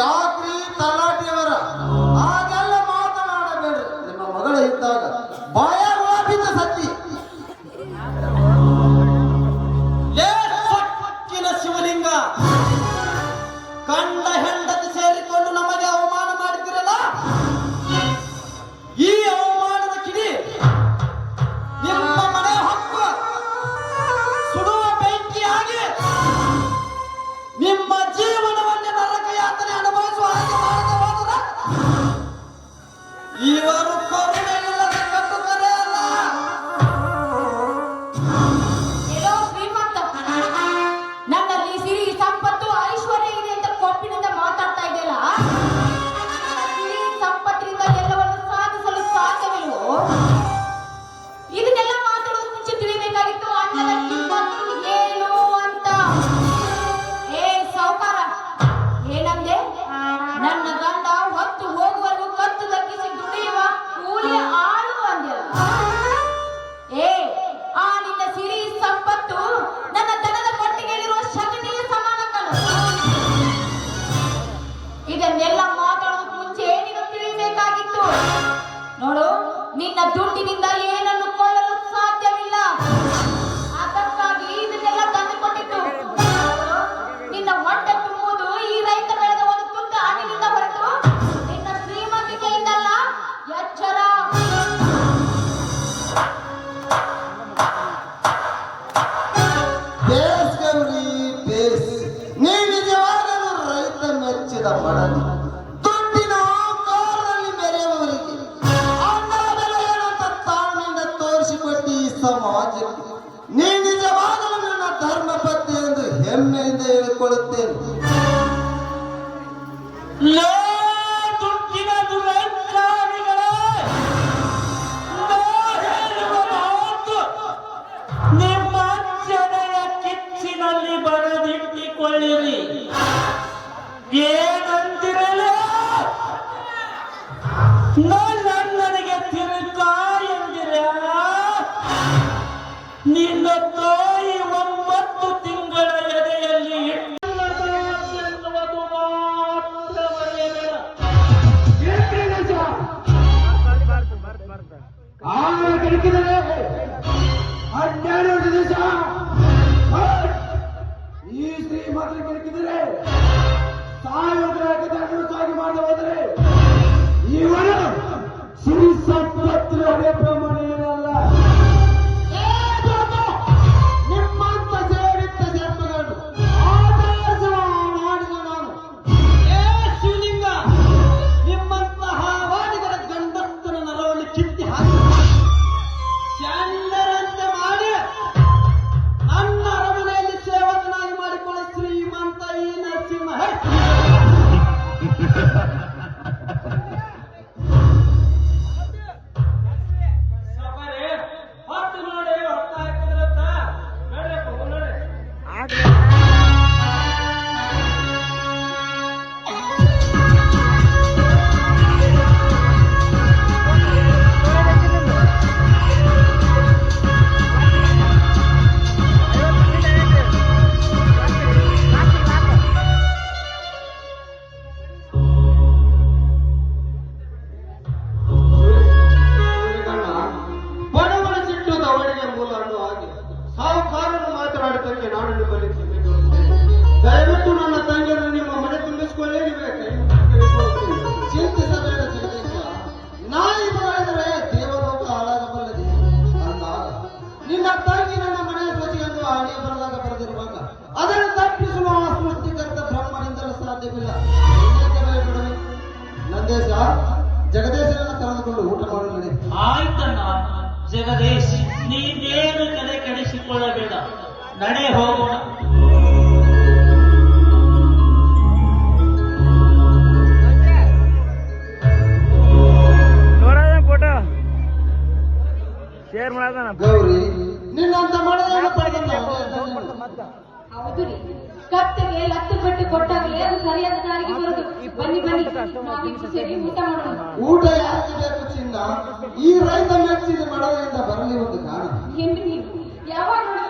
ಯಾಕ್ರಿ ತಲಾಟಿಯವರ ಹಾಗೆಲ್ಲ ಮಾತನಾಡಬೇಡ್ರಿ. ನಿಮ್ಮ ಮಗಳ ಇದ್ದಾಗ ಬಾಯಾಗ ಬಿದ್ದ ಸತ್ತಿ ಸೊಕ್ಕಿನ ಶಿವಲಿಂಗ ಕಂಡ ಹೆಂಡತಿ ಸೇರಿಕೊಂಡು ನಮಗೆ ಅವಮಾನ ಮಾಡಿದಿರಲ್ಲ. ಈ ಅವಮಾನದ ಕಿಡಿ ನಿಮ್ಮ ಮನೆ ಹಕ್ಕು ಸುಡುವ ಬೆಂಕಿಯಾಗಿ ನಿಮ್ಮ ಜೀವನವನ್ನೇ ನರಕ ಯಾತನೆ ಅನುಭವಿಸುವ ಹಾಗೆ ಮಾಡದೆ ಹೋದರೆ ಇವರು ಕರುಣೆ ಇಲ್ಲದ ಕಟ್ಟುತ್ತಾರೆ ಅಲ್ಲ. ಏನೋ ಶ್ರೀಮಂತ ನನ್ನಲ್ಲಿ ಸಿರಿ ಸಂಪತ್ತು ಐಶ್ವರ್ಯ ಇದೆ ಅಂತ ಕೊಪ್ಪಿನಿಂದ ಮಾತಾಡ್ತಾ ಇದೆಯಲ್ಲ. ಸಿರಿ ಸಂಪತ್ತಿನಿಂದ ಎಲ್ಲವನ್ನು ಸಾಧಿಸಲು ಸಾಧ್ಯವಿಲ್ವೋ? ಇದನ್ನೆಲ್ಲ ಮಾತಾಡೋದು ಮುಂಚೆ ತಿಳಿಬೇಕಾಗಿತ್ತು ಅನ್ನದ ಕಿಮ್ಮತ್ತು ಏನು ಅಂತ. ಏ ಸಾವುಕಾರ, ಏನಂದೆ? ನನ್ನ ಗಂಡ ಹೊತ್ತು ಹೋಗುವವರೆಗೂ ಕತ್ತು ದಕ್ಕಿಸಿ ದುಡಿಯುವ ಕೂಲಿಯ ಆಳು ಅಂದ್ಯಲ್ಲ. ಏ ಆ ನಿನ್ನ ಸಿರಿ ಸಂಪತ್ತು ನನ್ನ ದನದ ಕೊಟ್ಟಿಗೆಯಲ್ಲಿರುವ ಶಗಣಿಯ ಸಮಾನ ಕಣೋ. ಇದನ್ನೆಲ್ಲ ಮಾತಾಡೋದಕ್ಕೆ ಮುಂಚೆ ನೀನು ತಿಳಿಬೇಕಾಗಿತ್ತು. ನೋಡು, ನಿನ್ನ ದುಡ್ಡಿನಿಂದ ಏನನ್ನು ಕೊಳ್ಳಲು ಸಾಧ್ಯವಿಲ್ಲ. ಅದಕ್ಕಾಗಿ ಇದನ್ನೆಲ್ಲ ತಂದುಕೊಟ್ಟಿದ್ದು. ನಿನ್ನ ಹೊಟ್ಟೆ ತುಂಬುವುದು ಈ ರೈತ ಬೆಳೆದ ಒಂದು ತುತ್ತ ಹಣ್ಣಿನಿಂದ ಹೊರತು ನಿನ್ನ ಶ್ರೀಮಂತಿಕೆಯಿಂದಲ್ಲ. ಎಚ್ಚರ. Base Gauri base. ನೀ ನಿಜವಾಗಲೂ ರೈತ ಮೆಚ್ಚಿದ ಮಡದಿ. ದುಡ್ಡಿನ ಕಾಲದಲ್ಲಿ ಮೆರೆಯುವವರಿಗೆ ಅನ್ನದ ಬೆಲೆ ಏನಂತ ತಾಳ್ಮೆಯಿಂದ ತೋರಿಸಿಕೊಟ್ಟಿ ಈ ಸಮಾಜಕ್ಕೆ. ನೀ ನಿಜವಾಗಲೂ ನನ್ನ ಧರ್ಮ ಪತ್ನಿ ಎಂದು ಹೆಮ್ಮೆಯಿಂದ ಹೇಳಿಕೊಳ್ಳುತ್ತೇನೆ. ದುಡ್ಡಿನ ದುರಹಂಕಾರಿಗಳೇ, ನಾ ಹೇಳುವ ಮಾತು ನಿಮ್ಮ ಜನರ ಕಿಚ್ಚಿನಲ್ಲಿ ಬರೆದಿಟ್ಟುಕೊಳ್ಳಿರಿ. ಏನಂತಿರಲೇ ನನಗೆ ತಿರುಕ ಎಂದಿರ. ನಿನ್ನ ತಾಯಿ 9 ತಿಂಗಳ ಎದೆಯಲ್ಲಿ ಎನ್ನುವುದು ಮಾತ್ರ ಮರೆಯಬೇಡ. ಹನ್ನೆರಡು ದಿವಸ ಈ ಶ್ರೀಮಂತರು ಕೆಳಕಿದರೆ ಸಾಗಿ ಮಾಡದೆ ಹೋದರೆ ಇವನು ಸಿರಿ ಸಂಪತ್ತು ಅದೇ ಪ್ರಮಾಣ ಏನಲ್ಲ. ನಿಮ್ಮಂತ ಸೇರಿದ್ದ ಜನ್ಮಗಳು ಆದರ್ಶ ಮಾಡಿದ ನಾನು. ಏ ಶಿವಲಿಂಗ, ನಿಮ್ಮಂತಹ ವಾಡಿಗರ ಗಂಡಸ್ತನ ನರವನ್ನು ಕಿತ್ತಿ ಹಾಕಿ ಚಂದರಂತೆ ಮಾಡಿ ನನ್ನ ಅರಮನೆಯಲ್ಲಿ ಸೇವಕನಾಗಿ ಮಾಡಿಕೊಳ್ಳಿ ಶ್ರೀಮಂತ ಈ ನರಸಿಂಹ. ಸಬರೇ ಹೊತ್ತು ನೋಡಿ ಹೊತ್ತ ಹಾಕಿದ್ರಂತ ನೋಡ್ರಿ ನೋಡಿ. ಬಡವರ ಸಿಟ್ಟು ದವಡಿಗೆ ಮೂಲ ಅನ್ನೋ ಹಾಗೆ ಸಾಹುಕಾರರು ಮಾತನಾಡುತ್ತಕ್ಕೆ ನಾನು ನಿಮ್ಮಲ್ಲಿ ಕ್ಷಮೆ ಕೇಳುತ್ತೇನೆ. ದಯವಿಟ್ಟು ನನ್ನ ತಂಗಿಯನ್ನು ನಿಮ್ಮ ಮನೆ ತುಂಬಿಸಿಕೊಳ್ಳೇ ನೀವೇ ಕೈ ಮುಗಿದುಕೊಳ್ಳುತ್ತೇನೆ. ಚಿಂತಿಸಬೇಡ ಜಗದೀಶ. ನಾಯಿ ಮಾಡಿದರೆ ದೇವಲೋಕ ಹಾಳಾಗಬಲ್ಲದೆ ಅಂದಾಗ ನಿನ್ನ ತಂಗಿ ನನ್ನ ಮನೆಯ ಧ್ವಜೆಯನ್ನು ಹಣೆ ಬರಲಾಗ ಬರೆದಿರುವಾಗ ಅದನ್ನು ತಪ್ಪಿಸುವ ಸೃಷ್ಟಿಕರ್ತ ಬ್ರಹ್ಮನಿಂದಲೂ ಸಾಧ್ಯವಿಲ್ಲ. ನಂದೇಶ, ಜಗದೀಶನನ್ನು ಕರೆದುಕೊಂಡು ಊಟ ಮಾಡಲು ನಡೆ. ಆಯ್ತಣ್ಣ ಜಗದೀಶ್, ನೀನೇನು ತಲೆ ಕೆಡಿಸಿಕೊಳ್ಳಬೇಡ, ನಡೆ ಹೋಗೋಣ. ಗೌರಿ, ನಿನ್ನಂತ ಮಳೆಯನ್ನು ಪಡೆದ ಹೌದು ರೀ, ಕತ್ತೆಗೆ ಲತ್ತು ಪಟ್ಟು ಕೊಟ್ಟಾಗಲೇ ಅದು ಸರಿಯಾದ ದಾರಿಗೆ ಬರುದು. ಬನ್ನಿ ಬನ್ನಿ, ನಾವಿಬ್ಬರು ಸೇರಿ ಊಟ ಮಾಡೋಣ. ಊಟ ಯಾಕೆ ಬೇಕು ಚಿನ್ನ? ಈ ರೈತ ಮೆಚ್ಚಿದ ಮಳೆಯಿಂದ ಬರಲಿ ಒಂದು ಕಾರಣ. ಹೆಣ್ಣು ನೀವು ಯಾವಾಗ ನೋಡಿದ್ರು